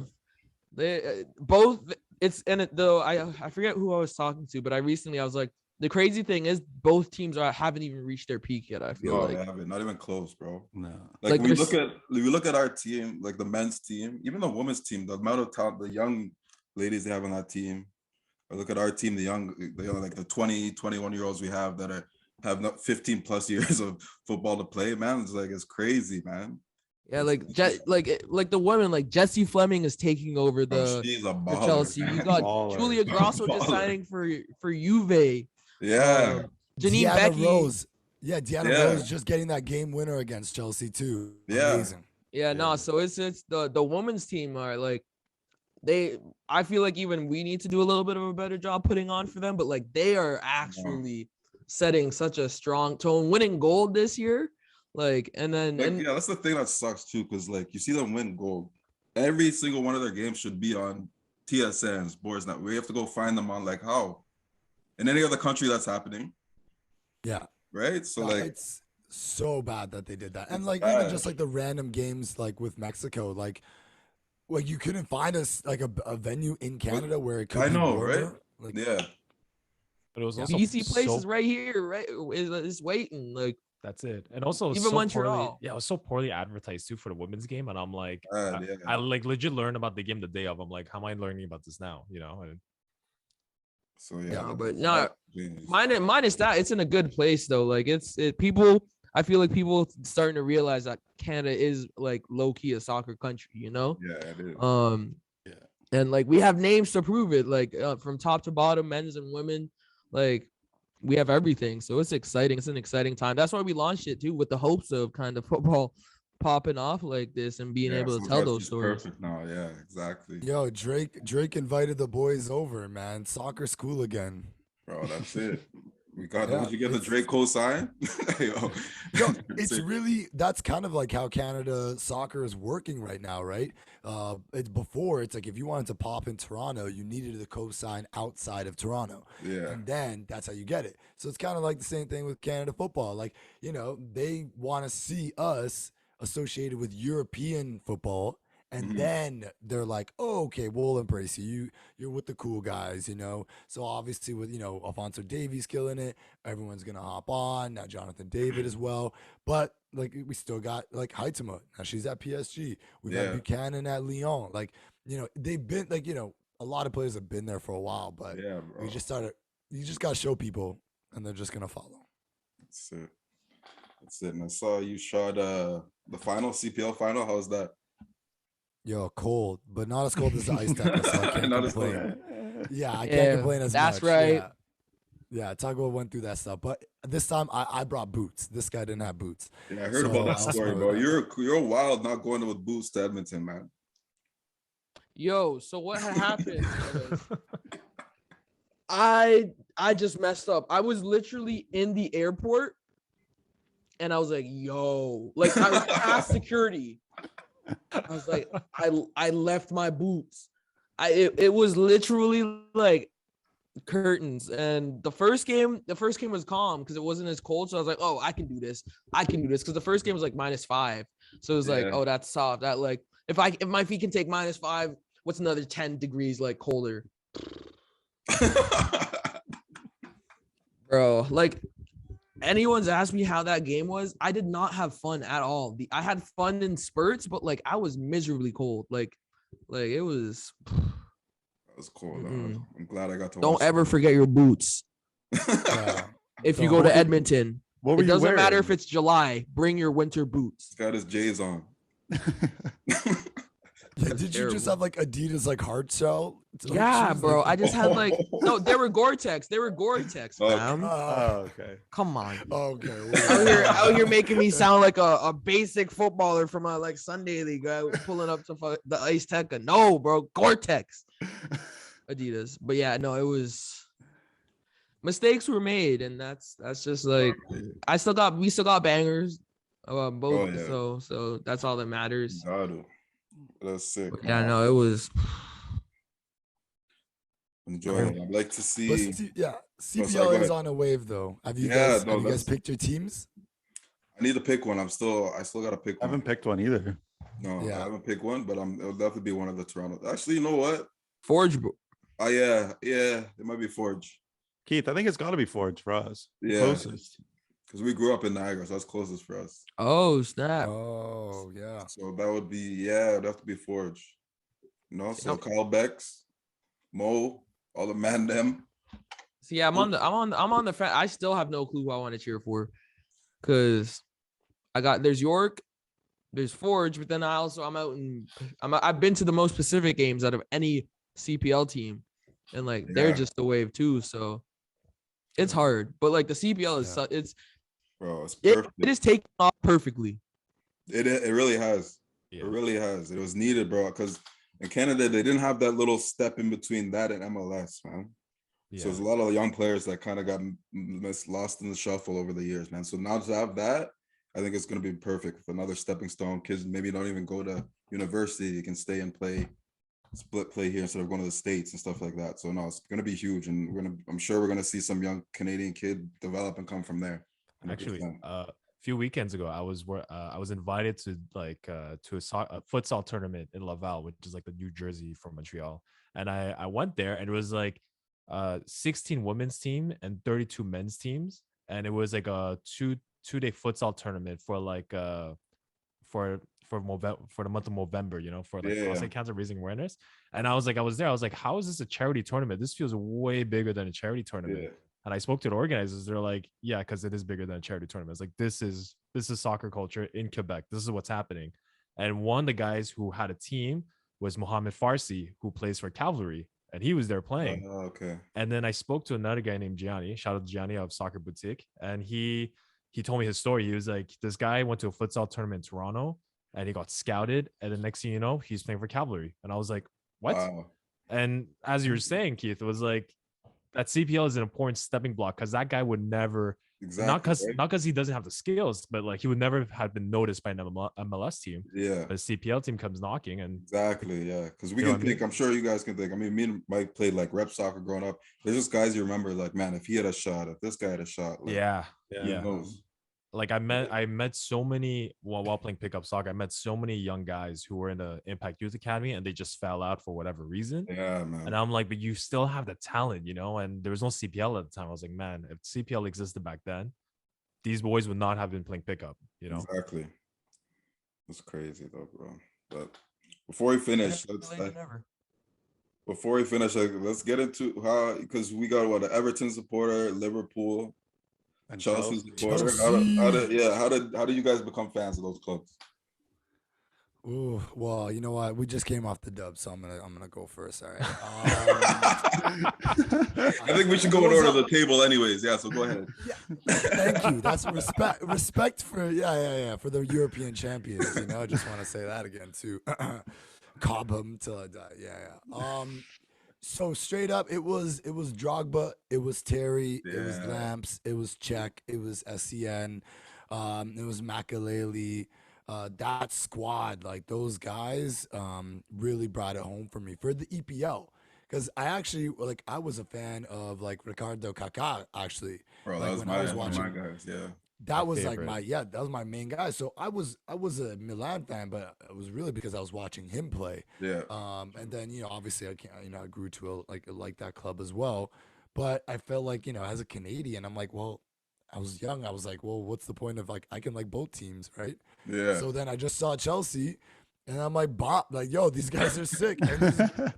both. Though I forget who I was talking to, but I was like, the crazy thing is both teams haven't even reached their peak yet. I feel No, like they haven't. Not even close, bro. No. Like, Like, we look at our team, like the men's team, even the women's team, the amount of talent, the young ladies they have on that team. I look at our team, the young like the 20, 21-year-olds we have that have not 15 plus years of football to play, man. It's crazy, man. yeah, like the women, like Jessie Fleming is taking over Bro, she's a for baller, Chelsea. man. You got Baller. Julia Grosso just Baller. signing for Juve. Yeah. Janine Deanna Becky. Rose. Yeah, Deanna Yeah. Rose just getting that game winner against Chelsea too. Yeah. Amazing. Yeah, no, so it's the women's team are like I feel like even we need to do a little bit of a better job putting on for them, but like they are actually setting such a strong tone, winning gold this year. Like, and then Yeah, that's the thing that sucks too, because like you see them win gold. Every single one of their games should be on TSN, Sports Net. We have to go find them on, like, how? In any other country that's happening, Yeah. right? So No, like, it's so bad that they did that. And It's like bad. even just like the random games like with Mexico, like you couldn't find us like a venue in Canada where it could I be know, warmer. right? Like, Yeah. But it was also BC place so is right here, right? Is waiting. Like, That's it. And also Even so poorly, Montreal. yeah, it was so poorly advertised too for the women's game. And I'm like, Bad, yeah. I like legit learned about the game the day of. I'm like, how am I learning about this now? You know? And So yeah, No, but that- minus that, it's in a good place though. Like people. I feel like people starting to realize that Canada is like low key a soccer country. You know. Yeah, it is. Yeah. And like we have names to prove it. Like from top to bottom, men's and women. Like we have everything. So it's exciting. It's an exciting time. That's why we launched it too, with the hopes of kind of football popping off like this and being Yeah, able to so tell that's those just stories. Perfect now, yeah, exactly. yo, Drake invited the boys over, man. Soccer school again. Bro, that's it. We got. Yeah, Did you get the it's- Drake co-sign? Yo, Yo, it's sick. really, that's kind of like how Canada soccer is working right now, right? It's before, it's like if you wanted to pop in Toronto, you needed the cosign outside of Toronto. Yeah, And then that's how you get it. So it's kind of like the same thing with Canada football. Like, they want to see us associated with European football. And Mhm. then they're like, oh, okay, we'll embrace you. You're with the cool guys, So obviously with, Alfonso Davies killing it, everyone's going to hop on. Now Jonathan David as well. But like we still got like Heitzema. Now she's at PSG. We've Yeah. got Buchanan at Lyon. Like, they've been like, a lot of players have been there for a while, but yeah, bro. you just got to show people and they're just going to follow. That's it. That's it. And I saw you shot the final CPL final. How's that? Yo, cold, but not as cold as the ice deck, so I can't Not as cold. complain. Yeah, I Yeah, can't complain as that's much. right. Yeah, Tagwa went through that stuff, but this time I brought boots. This guy didn't have boots. Yeah, I heard So, about that I'll story, spoil bro. that. You're wild not going with boots to Edmonton, man. Yo, so what had happened was I just messed up. I was literally in the airport and I was like, yo, like I was past security. I was like, I left my boots. It was literally like curtains. And the first game was calm because it wasn't as cold. So I was like, oh, I can do this. Because the first game was like -5. So it was like, Yeah. oh, that's soft. That like if my feet can take -5, what's another 10 degrees like colder? Bro, like anyone's asked me how that game was, I did not have fun at all. I had fun in spurts, but like I was miserably cold. Like it was. That was cool. Though. Mm-mm. I'm glad I got to. Don't watch ever forget your boots Yeah. if you So go to what- Edmonton. What were It you doesn't matter if wearing? it's July. Bring your winter boots. He's got his J's on. Like, did you just have like Adidas like hard shell? Like, Yeah, shoes, bro. like- I just had like no, they were Gore-Tex. They were Gore-Tex, fam. Oh, okay. Come on. Okay. Out here making me sound like a basic footballer from a like Sunday league guy pulling up to the Ice Tekka. No, bro, Gore-Tex, Adidas. But yeah, no, it was mistakes were made, and that's just like we still got bangers, both. Oh, yeah. So that's all that matters. Gotta. That's sick. But yeah, no, it was. Enjoy it. I'd like to But see. CPL go is ahead. on a wave though. Have you Yeah, guys no, have you guys that's- picked your teams? I need to pick one. I still gotta pick I one. haven't picked one either. No, Yeah. I haven't picked one, but it'll definitely be one of the Toronto. Actually, you know what? Forge, bro. Oh yeah, it might be Forge. Keith, I think it's got to be Forge for us. Yeah. Closest. Because we grew up in Niagara, so that's closest for us. Oh snap! Oh yeah. So that would be it'd have to be Forge. You know, so Yep. Kyle Becks, Mo, all the man them. See, I'm on the front. I still have no clue who I want to cheer for, cause there's York, there's Forge, but then I've been to the most Pacific games out of any CPL team, and like they're Yeah. just the wave too. So it's hard, but like the CPL is Yeah. Bro, it's it perfect. is taking off perfectly. It really has. Yeah. It really has. It was needed, bro. Because in Canada, they didn't have that little step in between that and MLS, man. So there's a lot of young players that kind of got lost in the shuffle over the years, man. So now to have that, I think it's going to be perfect with another stepping stone. Kids maybe don't even go to university. You can stay and split play here instead of going to the States and stuff like that. So no, it's going to be huge. And I'm sure we're going to see some young Canadian kid develop and come from there. 100%. Actually, a few weekends ago, I was invited to a futsal tournament in Laval, which is like the New Jersey from Montreal, and I went there, and it was like 16 women's team and 32 men's teams, and it was like a two-day futsal tournament for like for the month of November, you know, for like prostate cancer raising awareness. And I was there, I was like, how is this a charity tournament? This feels way bigger than a charity tournament. Yeah. And I spoke to the organizers. They're like, yeah, because it is bigger than a charity tournament. It's like, this is soccer culture in Quebec. This is what's happening. And one of the guys who had a team was Mohamed Farsi, who plays for Cavalry, and he was there playing. Okay. And then I spoke to another guy named Gianni. Shout out to Gianni of Soccer Boutique. And he told me his story. He was like, this guy went to a futsal tournament in Toronto, and he got scouted. And the next thing you know, he's playing for Cavalry. And I was like, what? Wow. And as you were saying, Keith, it was like, that CPL is an important stepping block, because that guy would never, Exactly. not because he doesn't have the skills, but like he would never have been noticed by an MLS team. Yeah. But a CPL team comes knocking, and Exactly. Yeah. Because we You know can what I think, I'm sure you guys can think. I mean, me and Mike played like rep soccer growing up. There's just guys you remember, like, man, if he had a shot, if this guy had a shot, like, yeah. who knows? Like I met so many while playing pickup soccer. I met so many young guys who were in the Impact Youth Academy, and they just fell out for whatever reason. Yeah, man. And I'm like, but you still have the talent, you know? And there was no CPL at the time. I was like, man, if CPL existed back then, these boys would not have been playing pickup, you know? Exactly. It's crazy though, bro. But before we finish, let's get into how, because we got what, an Everton supporter, Liverpool, And Chelsea supporter. Chelsea. How do you guys become fans of those clubs? Ooh, well, you know what? We just came off the dub, so I'm gonna go first. All right. I think we should go in order of the table, anyways. Yeah, so go ahead. Thank you. That's respect for for the European champions. You know, I just want to say that again too. Cobham till I die. Yeah. So straight up, it was Drogba, it was Terry, it was Yeah. Lamps, it was Czech, it was Sen, it was Makaleli. That squad, like those guys, really brought it home for me for the EPL. Because I was a fan of like Ricardo Kaká, actually. Bro, Like, that was when I was one of my watching- guys. Yeah. That My was favorite. like that was my main guy. So I was a Milan fan, but it was really because I was watching him play. Yeah. And then, obviously I grew to like that club as well. But I felt like, as a Canadian, I'm like, well, I was young. I was like, well, what's the point of like, I can like both teams, right? Yeah. So then I just saw Chelsea and I'm like, yo, these guys are sick. And there's a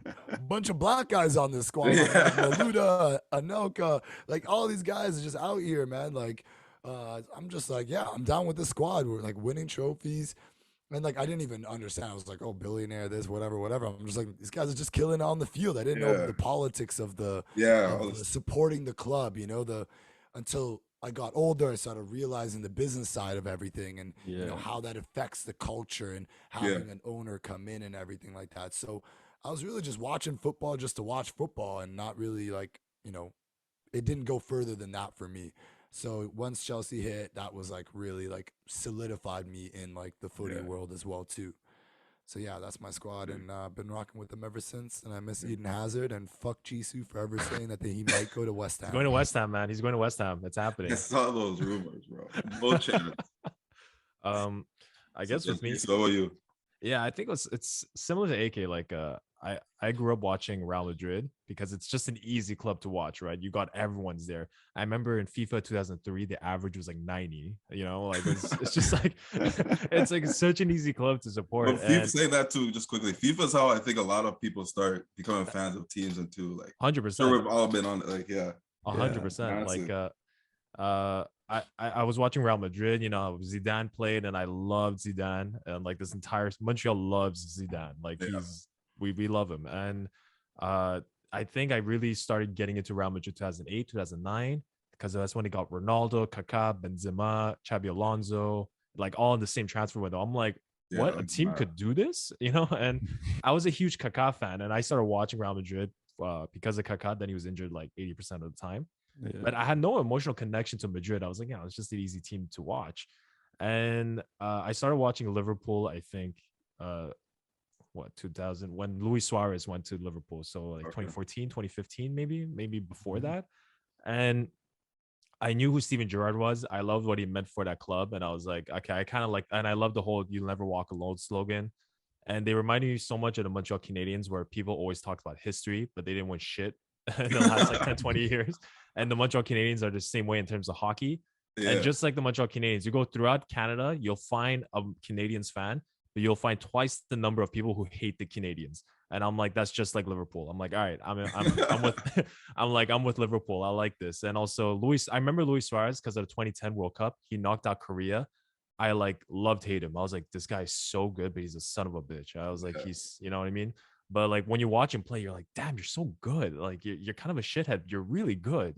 bunch of black guys on this squad. Like Maluda, Anelka, like all these guys are just out here, man. Like, I'm just like, yeah, I'm down with the squad. We're like winning trophies. And like I didn't even understand. I was like, oh, billionaire, this, whatever, whatever. I'm just like, these guys are just killing it on the field. I didn't know Yeah. the politics of Yeah. all the this- supporting the club, until I got older, I started realizing the business side of everything and Yeah. how that affects the culture and having an owner come in and everything like that. So I was really just watching football just to watch football and not really like, it didn't go further than that for me. So once Chelsea hit, that was like really like solidified me in like the footy Yeah. world as well too. So yeah, that's my squad, and been rocking with them ever since. And I miss Eden Hazard, and fuck Jisoo for ever saying that he might go to West Ham. He's going to West Ham, man. He's going to West Ham. It's happening. I saw those rumors, bro. No chance. I guess with me, So are you? yeah, I think it's similar to AK. Like, I grew up watching Real Madrid because it's just an easy club to watch, right? You got everyone's there. I remember in FIFA 2003, the average was like 90. Like it's just like it's like such an easy club to support. But FIFA, say that too, just quickly. FIFA's how I think a lot of people start becoming fans of teams and too. Like 100%. sure we've all been on it. Like 100%. Like I was watching Real Madrid, Zidane played and I loved Zidane, and like this entire Montreal loves Zidane. Like we love him. And I think I really started getting into Real Madrid 2008, 2009 because that's when they got Ronaldo, Kaká, Benzema, Xabi Alonso, like all in the same transfer window. I'm like, what, a team could do this, and I was a huge Kaká fan, and I started watching Real Madrid because of Kaká. Then he was injured like 80% of the time. Yeah. But I had no emotional connection to Madrid. I was like, it's just an easy team to watch. And I started watching Liverpool, I think, 2000, when Luis Suarez went to Liverpool. So like 2014, 2015, maybe before that. And I knew who Steven Gerrard was. I loved what he meant for that club. And I was like, okay, I kind of like, and I love the whole "You'll never walk alone" slogan. And they reminded me so much of the Montreal Canadiens, where people always talked about history, but they didn't win shit in the last like 10, 20 years. And the Montreal Canadiens are the same way in terms of hockey. Yeah. And just like the Montreal Canadiens, you go throughout Canada, you'll find a Canadiens fan, but you'll find twice the number of people who hate the Canadiens. And I'm like, that's just like Liverpool. I'm like, all right, I'm with Liverpool. I like this. And also I remember Luis Suarez because of the 2010 World Cup. He knocked out Korea. I like hate him. I was like, this guy is so good, but he's a son of a bitch. I was like, he's, you know what I mean? But like when you watch him play, you're like, damn, you're so good. Like you're kind of a shithead. You're really good,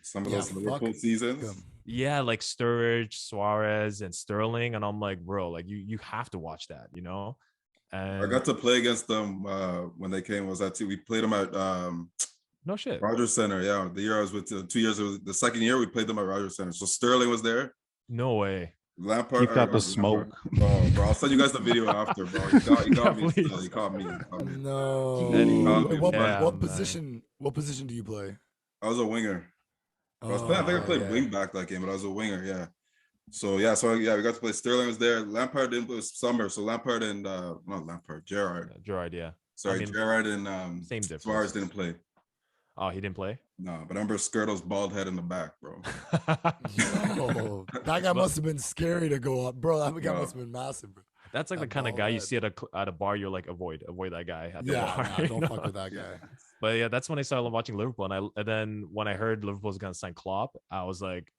Some of those Liverpool seasons. Yeah, like Sturridge, Suarez, and Sterling. And I'm like, bro, like you have to watch that, And I got to play against them when they came. We played them at no shit. Rogers Center. Yeah, the year I was with 2 years. The second year we played them at Rogers Center. So Sterling was there. No way. Lampard. Keep got the smoke. Bro, I'll send you guys the video after, bro. You got me. You caught me. No. What position? What position do you play? I was a winger. I think I played wing back that game, but I was a winger. Yeah. So we got to play. Sterling was there. Lampard didn't play. It was summer, so Lampard and not Lampard, Gerrard. Gerrard, yeah. Sorry, Gerrard and same difference. Suarez didn't play. Oh, he didn't play? No, but I remember Skirtle's bald head in the back, bro. Yo, that guy must have been scary to go up, bro. That guy must have been massive, bro. That's like the kind of guy you see at a bar. You're like, avoid that guy at the bar. Don't fuck with that guy. But yeah, that's when I started watching Liverpool, and then when I heard Liverpool was gonna sign Klopp, I was like,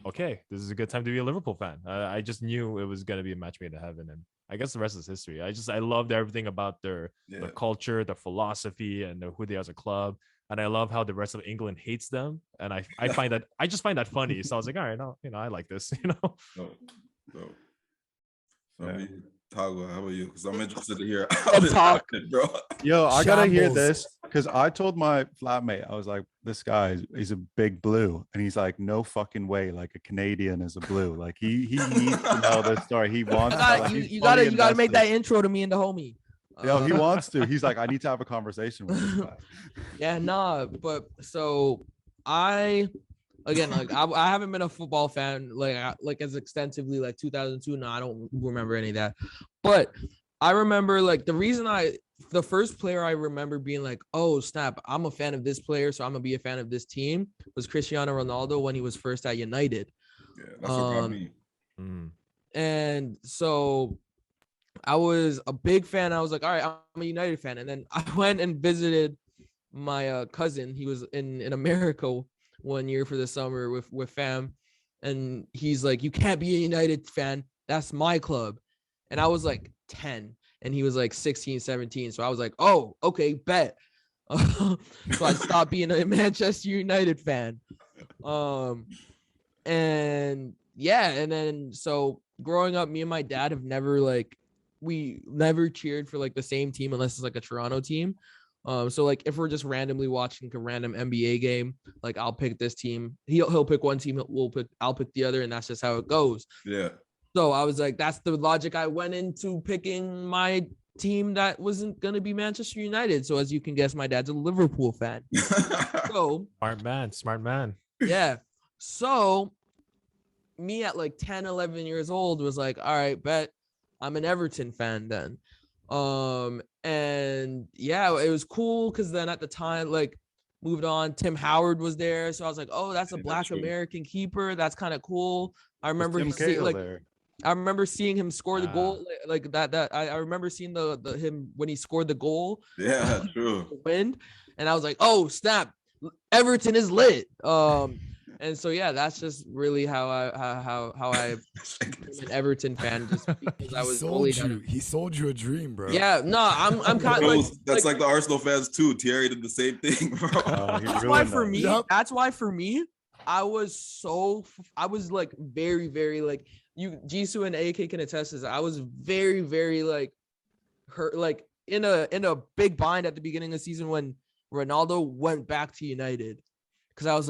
okay, this is a good time to be a Liverpool fan. I just knew it was gonna be a match made in heaven, and I guess the rest is history. I loved everything about their culture, their philosophy, and who they are as a club. And I love how the rest of England hates them, and I just find that funny. So I was like, all right, I like this, Tagwa, how about you? Because I'm interested to hear talk, bro. Yo, I gotta hear this because I told my flatmate, I was like, this guy, he's a big blue, and he's like, no fucking way, like a Canadian is a blue. Like he needs to know this story. He wants. You gotta make that intro to me and the homie. Yo, he wants to. He's like, I need to have a conversation with this guy. Yeah, nah, but so I haven't been a football fan like as extensively like 2002. No, I don't remember any of that. But I remember like the first player I remember being like, oh snap, I'm a fan of this player, so I'm gonna be a fan of this team, was Cristiano Ronaldo when he was first at United. Yeah, that's what got me. And so I was a big fan. I was like, all right, I'm a United fan. And then I went and visited my cousin. He was in America one year for the summer with fam. And he's like, you can't be a United fan. That's my club. and I was like 10 and he was like 16, 17. So I was like, oh, okay, bet. So I stopped being a Manchester United fan. And yeah, and then so growing up, me and my dad have never we never cheered for like the same team unless it's like a Toronto team. So like if we're just randomly watching a random NBA game, like I'll pick this team. He'll pick one team, I'll pick the other, and that's just how it goes. Yeah. So I was like, that's the logic I went into picking my team that wasn't gonna be Manchester United. So as you can guess, my dad's a Liverpool fan. So Smart man. yeah. So me at like 10, 11 years old was like, all right, bet I'm an Everton fan then. And yeah, it was cool because then at the time, like moved on, Tim Howard was there. So I was like, oh, that's a Black American keeper. That's kind of cool. I remember I remember seeing him score the goal like that. I remember seeing the him when he scored the goal. Yeah, true. Wind, and I was like, oh snap, Everton is lit. And so yeah, that's just really how I became an Everton fan, just because I was bullied. He sold you a dream, bro. Yeah, no, I'm kind of like that's like the Arsenal fans too. Thierry did the same thing, bro. That's why for me, I was like very, very like Jisoo and AK can attest to this. I was very, very like hurt, like in a big bind at the beginning of the season when Ronaldo went back to United, because I was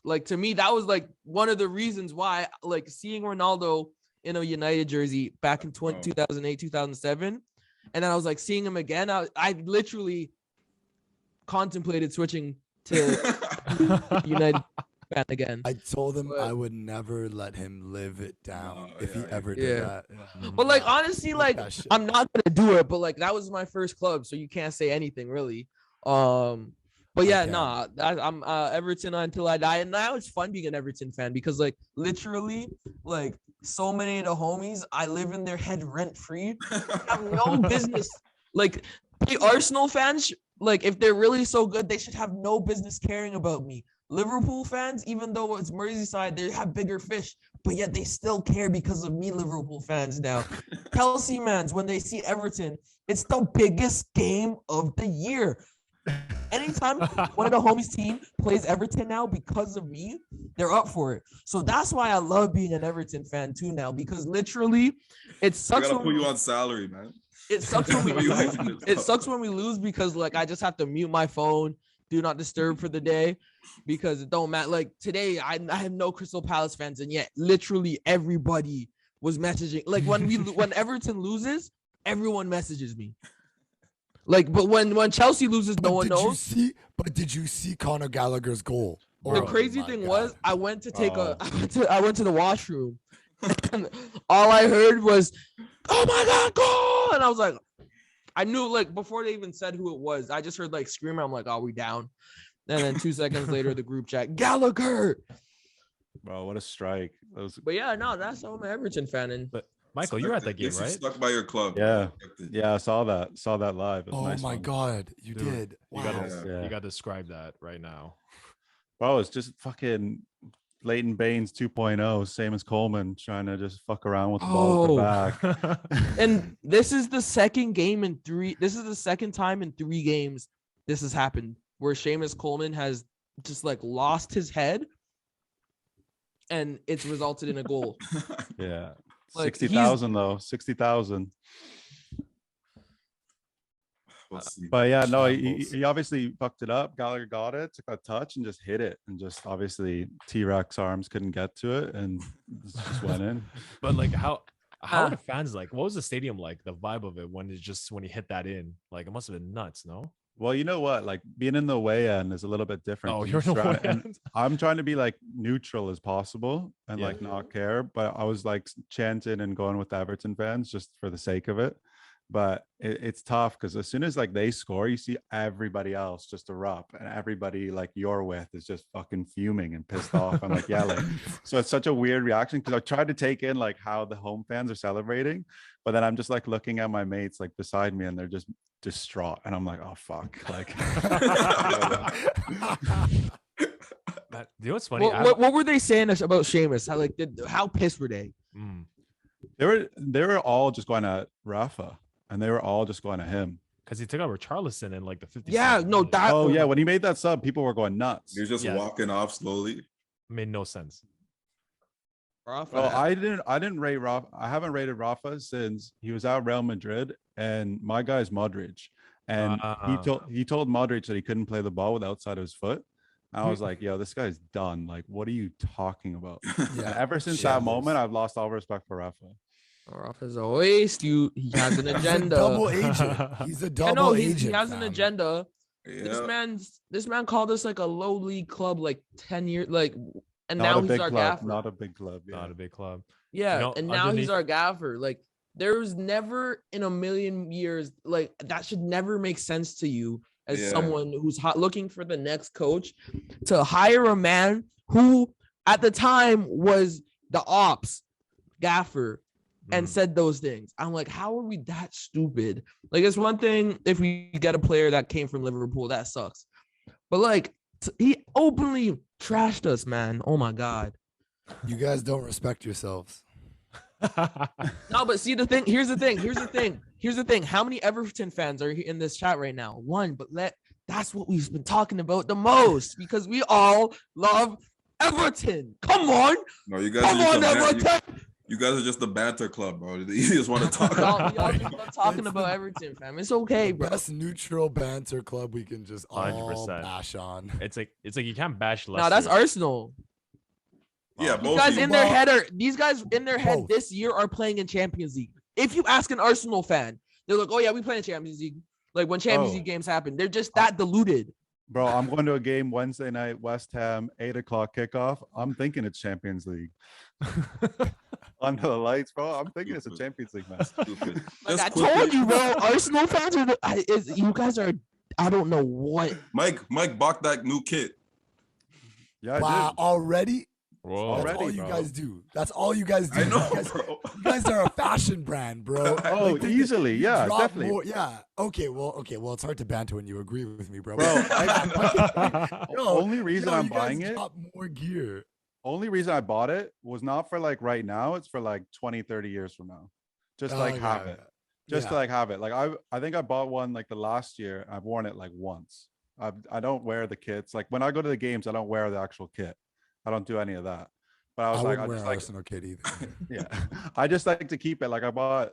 like to me that was like one of the reasons why, like seeing Ronaldo in a United jersey back in 2008, 2007, and then I was like seeing him again. I literally contemplated switching to United fan again. I told him I would never let him live it down if he ever did that. But like honestly, like I'm not gonna do it. But like that was my first club, so you can't say anything really. But yeah, I'm Everton until I die, and now it's fun being an Everton fan because like literally, like so many of the homies, I live in their head rent free. Have no business. Like the Arsenal fans, like if they're really so good, they should have no business caring about me. Liverpool fans, even though it's Merseyside, they have bigger fish, but yet they still care because of me. Liverpool fans now, Chelsea fans, when they see Everton, it's the biggest game of the year. Anytime one of the homies team plays Everton now because of me, they're up for it. So that's why I love being an Everton fan too now, because literally it sucks. I gotta put you on salary, man. It sucks when we lose. It sucks when we lose because like I just have to mute my phone, do not disturb for the day, because it don't matter. Like today, I have no Crystal Palace fans, and yet literally everybody was messaging. Like when Everton loses, everyone messages me. Like, but when Chelsea loses, no one knows. But did you see Conor Gallagher's goal? The crazy thing was, I went to I went to the washroom, and all I heard was, "Oh my God, goal!" And I was like, I knew like before they even said who it was, I just heard like screaming. I'm like, "Oh, we down." And then 2 seconds later, the group chat, Gallagher. Bro, what a strike! But yeah, no, that's I'm an Everton fan. But Michael, you were at that game, right? Stuck by your club. Yeah, I saw that live. Oh nice my God, you did! You gotta describe that right now. Bro, it's just fucking Leighton Baines 2.0, same as Coleman, trying to just fuck around with the ball at the back. And this is the second game in 3. This is the second time in 3 games this has happened where Seamus Coleman has just like lost his head, and it's resulted in a goal. Yeah. Like, 60,000 though, 60,000. But yeah, no, he obviously fucked it up. Gallagher got it, took a touch and just hit it, and just obviously T-Rex arms couldn't get to it and just went in. But like how are the fans like? What was the stadium like? The vibe of it when he hit that in, like it must have been nuts, no? Well, you know what? Like being in the away end is a little bit different. Oh, you're in the away end. I'm trying to be like neutral as possible and like not care. But I was like chanting and going with the Everton fans just for the sake of it. But it's tough because as soon as like they score, you see everybody else just erupt, and everybody like you're with is just fucking fuming and pissed off and like yelling. So it's such a weird reaction because I tried to take in like how the home fans are celebrating, but then I'm just like looking at my mates like beside me and they're just distraught, and I'm like, oh fuck, like. You know what's funny? What were they saying about Seamus? How pissed were they? They were all just going at Rafa, and they were all just going at him. Because he took out Richarlison in like the 50. Yeah, no, that. Oh yeah, when he made that sub, people were going nuts. You're just walking off slowly. Made no sense. Rafa. Well, I didn't rate Rafa. I haven't rated Rafa since he was at Real Madrid, and my guy's Modric, and he told Modric that he couldn't play the ball with the outside of his foot. I was like, yo, this guy's done. Like, what are you talking about? And ever since that moment, I've lost all respect for Rafa. Rafa's a waste. He has an agenda. Double agent. He's a double agent. He has an agenda. Yeah. This man called us like a low league club like 10 years, like, and now he's our gaffer. Not a big club. Yeah. Not a big club. Yeah, you know, and now he's our gaffer. Like, there was never in a million years, like, that should never make sense to you as someone who's looking for the next coach to hire a man who at the time was the ops gaffer and said those things. I'm like, how are we that stupid? Like, it's one thing if we get a player that came from Liverpool, that sucks. But like, he openly trashed us, man. Oh my God. You guys don't respect yourselves. No, but see, here's the thing. How many Everton fans are in this chat right now? One, but that's what we've been talking about the most because we all love Everton. Come on. No, you guys Everton. You guys are just the banter club, bro. You just want to talk about. Y'all just love talking about Everton, fam. It's okay, bro. Best neutral banter club we can just 100%. all bash on. It's like you can't bash Leicester. No, that's Arsenal. Yeah, these guys in their head this year are playing in Champions League. If you ask an Arsenal fan, they're like, "Oh yeah, we play in Champions League." Like when Champions League games happen, they're just that deluded. Bro, I'm going to a game Wednesday night, West Ham, 8:00 kickoff. I'm thinking it's Champions League. Under the lights, bro. I'm thinking it's a Champions League match. Like I told you, bro. Arsenal fans you guys are. I don't know what. Mike bought that new kit. Yeah, wow, already. Whoa. That's all you guys do. That's all you guys do. I know, you guys are a fashion brand, bro. Oh, like, easily. Yeah, definitely. More, yeah. Okay. Well, it's hard to banter when you agree with me, bro. Only reason I'm buying it. More gear. Only reason I bought it was not for like right now. It's for like 20, 30 years from now. Just have it. Just to like have it. Like I think I bought one like the last year. I've worn it like once. I don't wear the kits. Like when I go to the games, I don't wear the actual kit. I don't do any of that. But I was like, I just like Arsenal kit either. Yeah, I just like to keep it. Like I bought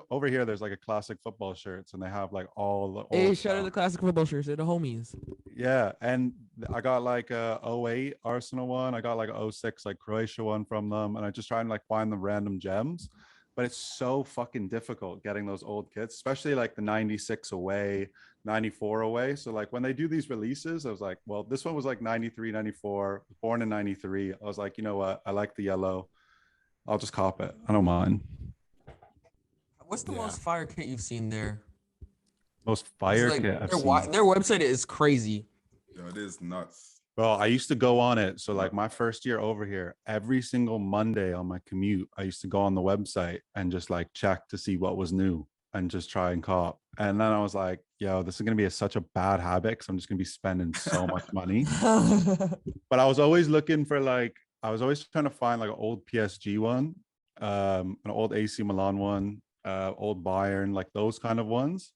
over here. There's like a classic football shirts, and they have like all the. Hey, shout out the classic football shirts. They're the homies. Yeah, and I got like a 08 Arsenal one. I got like a 06 like Croatia one from them, and I just try and like find the random gems. But it's so fucking difficult getting those old kits, especially like the 96 away, 94 away. So like when they do these releases, I was like, well, this one was like 93, 94, born in 93. I was like, you know what? I like the yellow. I'll just cop it. I don't mind. What's the most fire kit you've seen there? Most fire kit I've seen. Their website is crazy. Yo, it is nuts. Well, I used to go on it. So like my first year over here, every single Monday on my commute, I used to go on the website and just like check to see what was new and just try and cop. And then I was like, yo, this is going to be such a bad habit because I'm just going to be spending so much money. But I was always looking for like, I was always trying to find like an old PSG one, an old AC Milan one, old Bayern, like those kind of ones.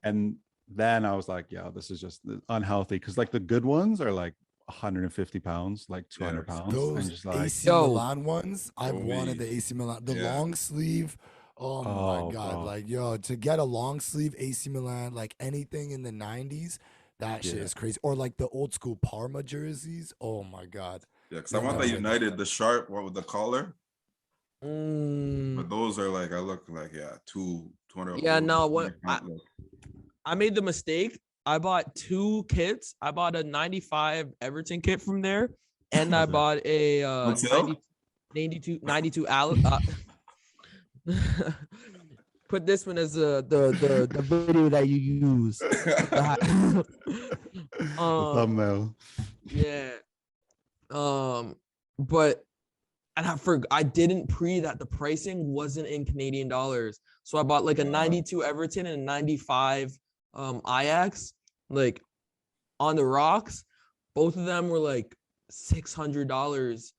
And then I was like, yeah, this is just unhealthy because like the good ones are like 150 pounds, like 200 pounds. Those and just like, AC Milan ones, I've wanted the AC Milan, the long sleeve. Oh my God. Bro. Like, yo, to get a long sleeve AC Milan, like anything in the 90s, that shit is crazy. Or like the old school Parma jerseys. Oh my God. Yeah, because I want the United, the sharp one with the collar. But those are like, I look like, 200. Yeah, no, what I made the mistake. I bought two kits. I bought a 95 Everton kit from there, and I bought a 92 Put this one as the video that you use. Thumbnail. Yeah. But I didn't that the pricing wasn't in Canadian dollars. So I bought like a 92 Everton and a 95 Ajax, like on the rocks. Both of them were like $600.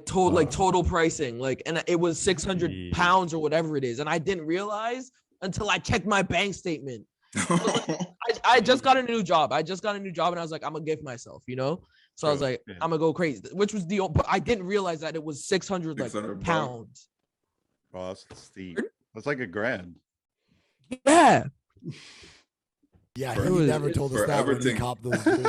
total pricing, and it was 600 pounds or whatever it is, and I didn't realize until I checked my bank statement. I just got a new job. And I was like, I'm gonna gift myself, So I was like, I'm gonna go crazy, which was but I didn't realize that it was 600 pounds. Oh, that's steep. That's like $1,000. Yeah. Yeah, he never told us that when he copped those jerseys.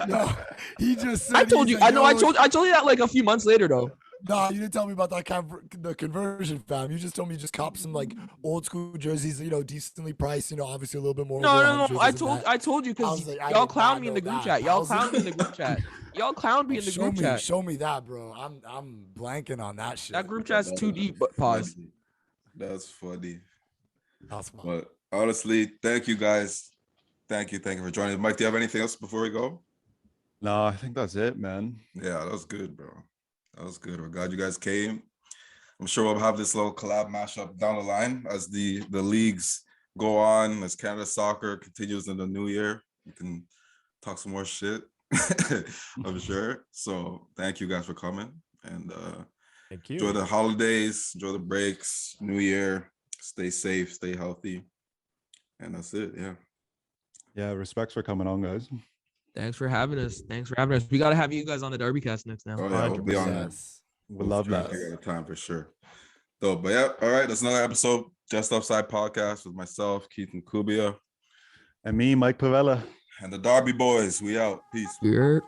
No, he just said. I told you. I know. I told you that like a few months later, though. No, you didn't tell me about that the conversion, fam. You just told me you just cop some like old school jerseys, decently priced, obviously a little bit more. No. I told you because y'all clowned me in the group chat. Y'all clowned me in the group chat. Show me that, bro. I'm blanking on that shit. That group chat's too deep. But pause. That's funny. That's fun. But honestly, thank you guys. Thank you for joining. Mike, do you have anything else before we go? No, I think that's it, man. Yeah, that was good, bro. That was good. We're glad you guys came. I'm sure we'll have this little collab mashup down the line as the leagues go on, as Canada soccer continues in the new year. We can talk some more shit, I'm sure. So thank you guys for coming. And thank you. Enjoy the holidays, enjoy the breaks, new year. Stay safe, stay healthy. And that's it. Yeah, respects for coming on, guys. Thanks for having us. We got to have you guys on the Darbycast next now. Oh, yeah, we'll be on there. We'll love that. Figure out a time for sure. So, but yeah, all right. That's another episode, Just Offside podcast with myself, Keith and Kubia. And me, Mike Pavella. And the Darby boys. We out. Peace. We're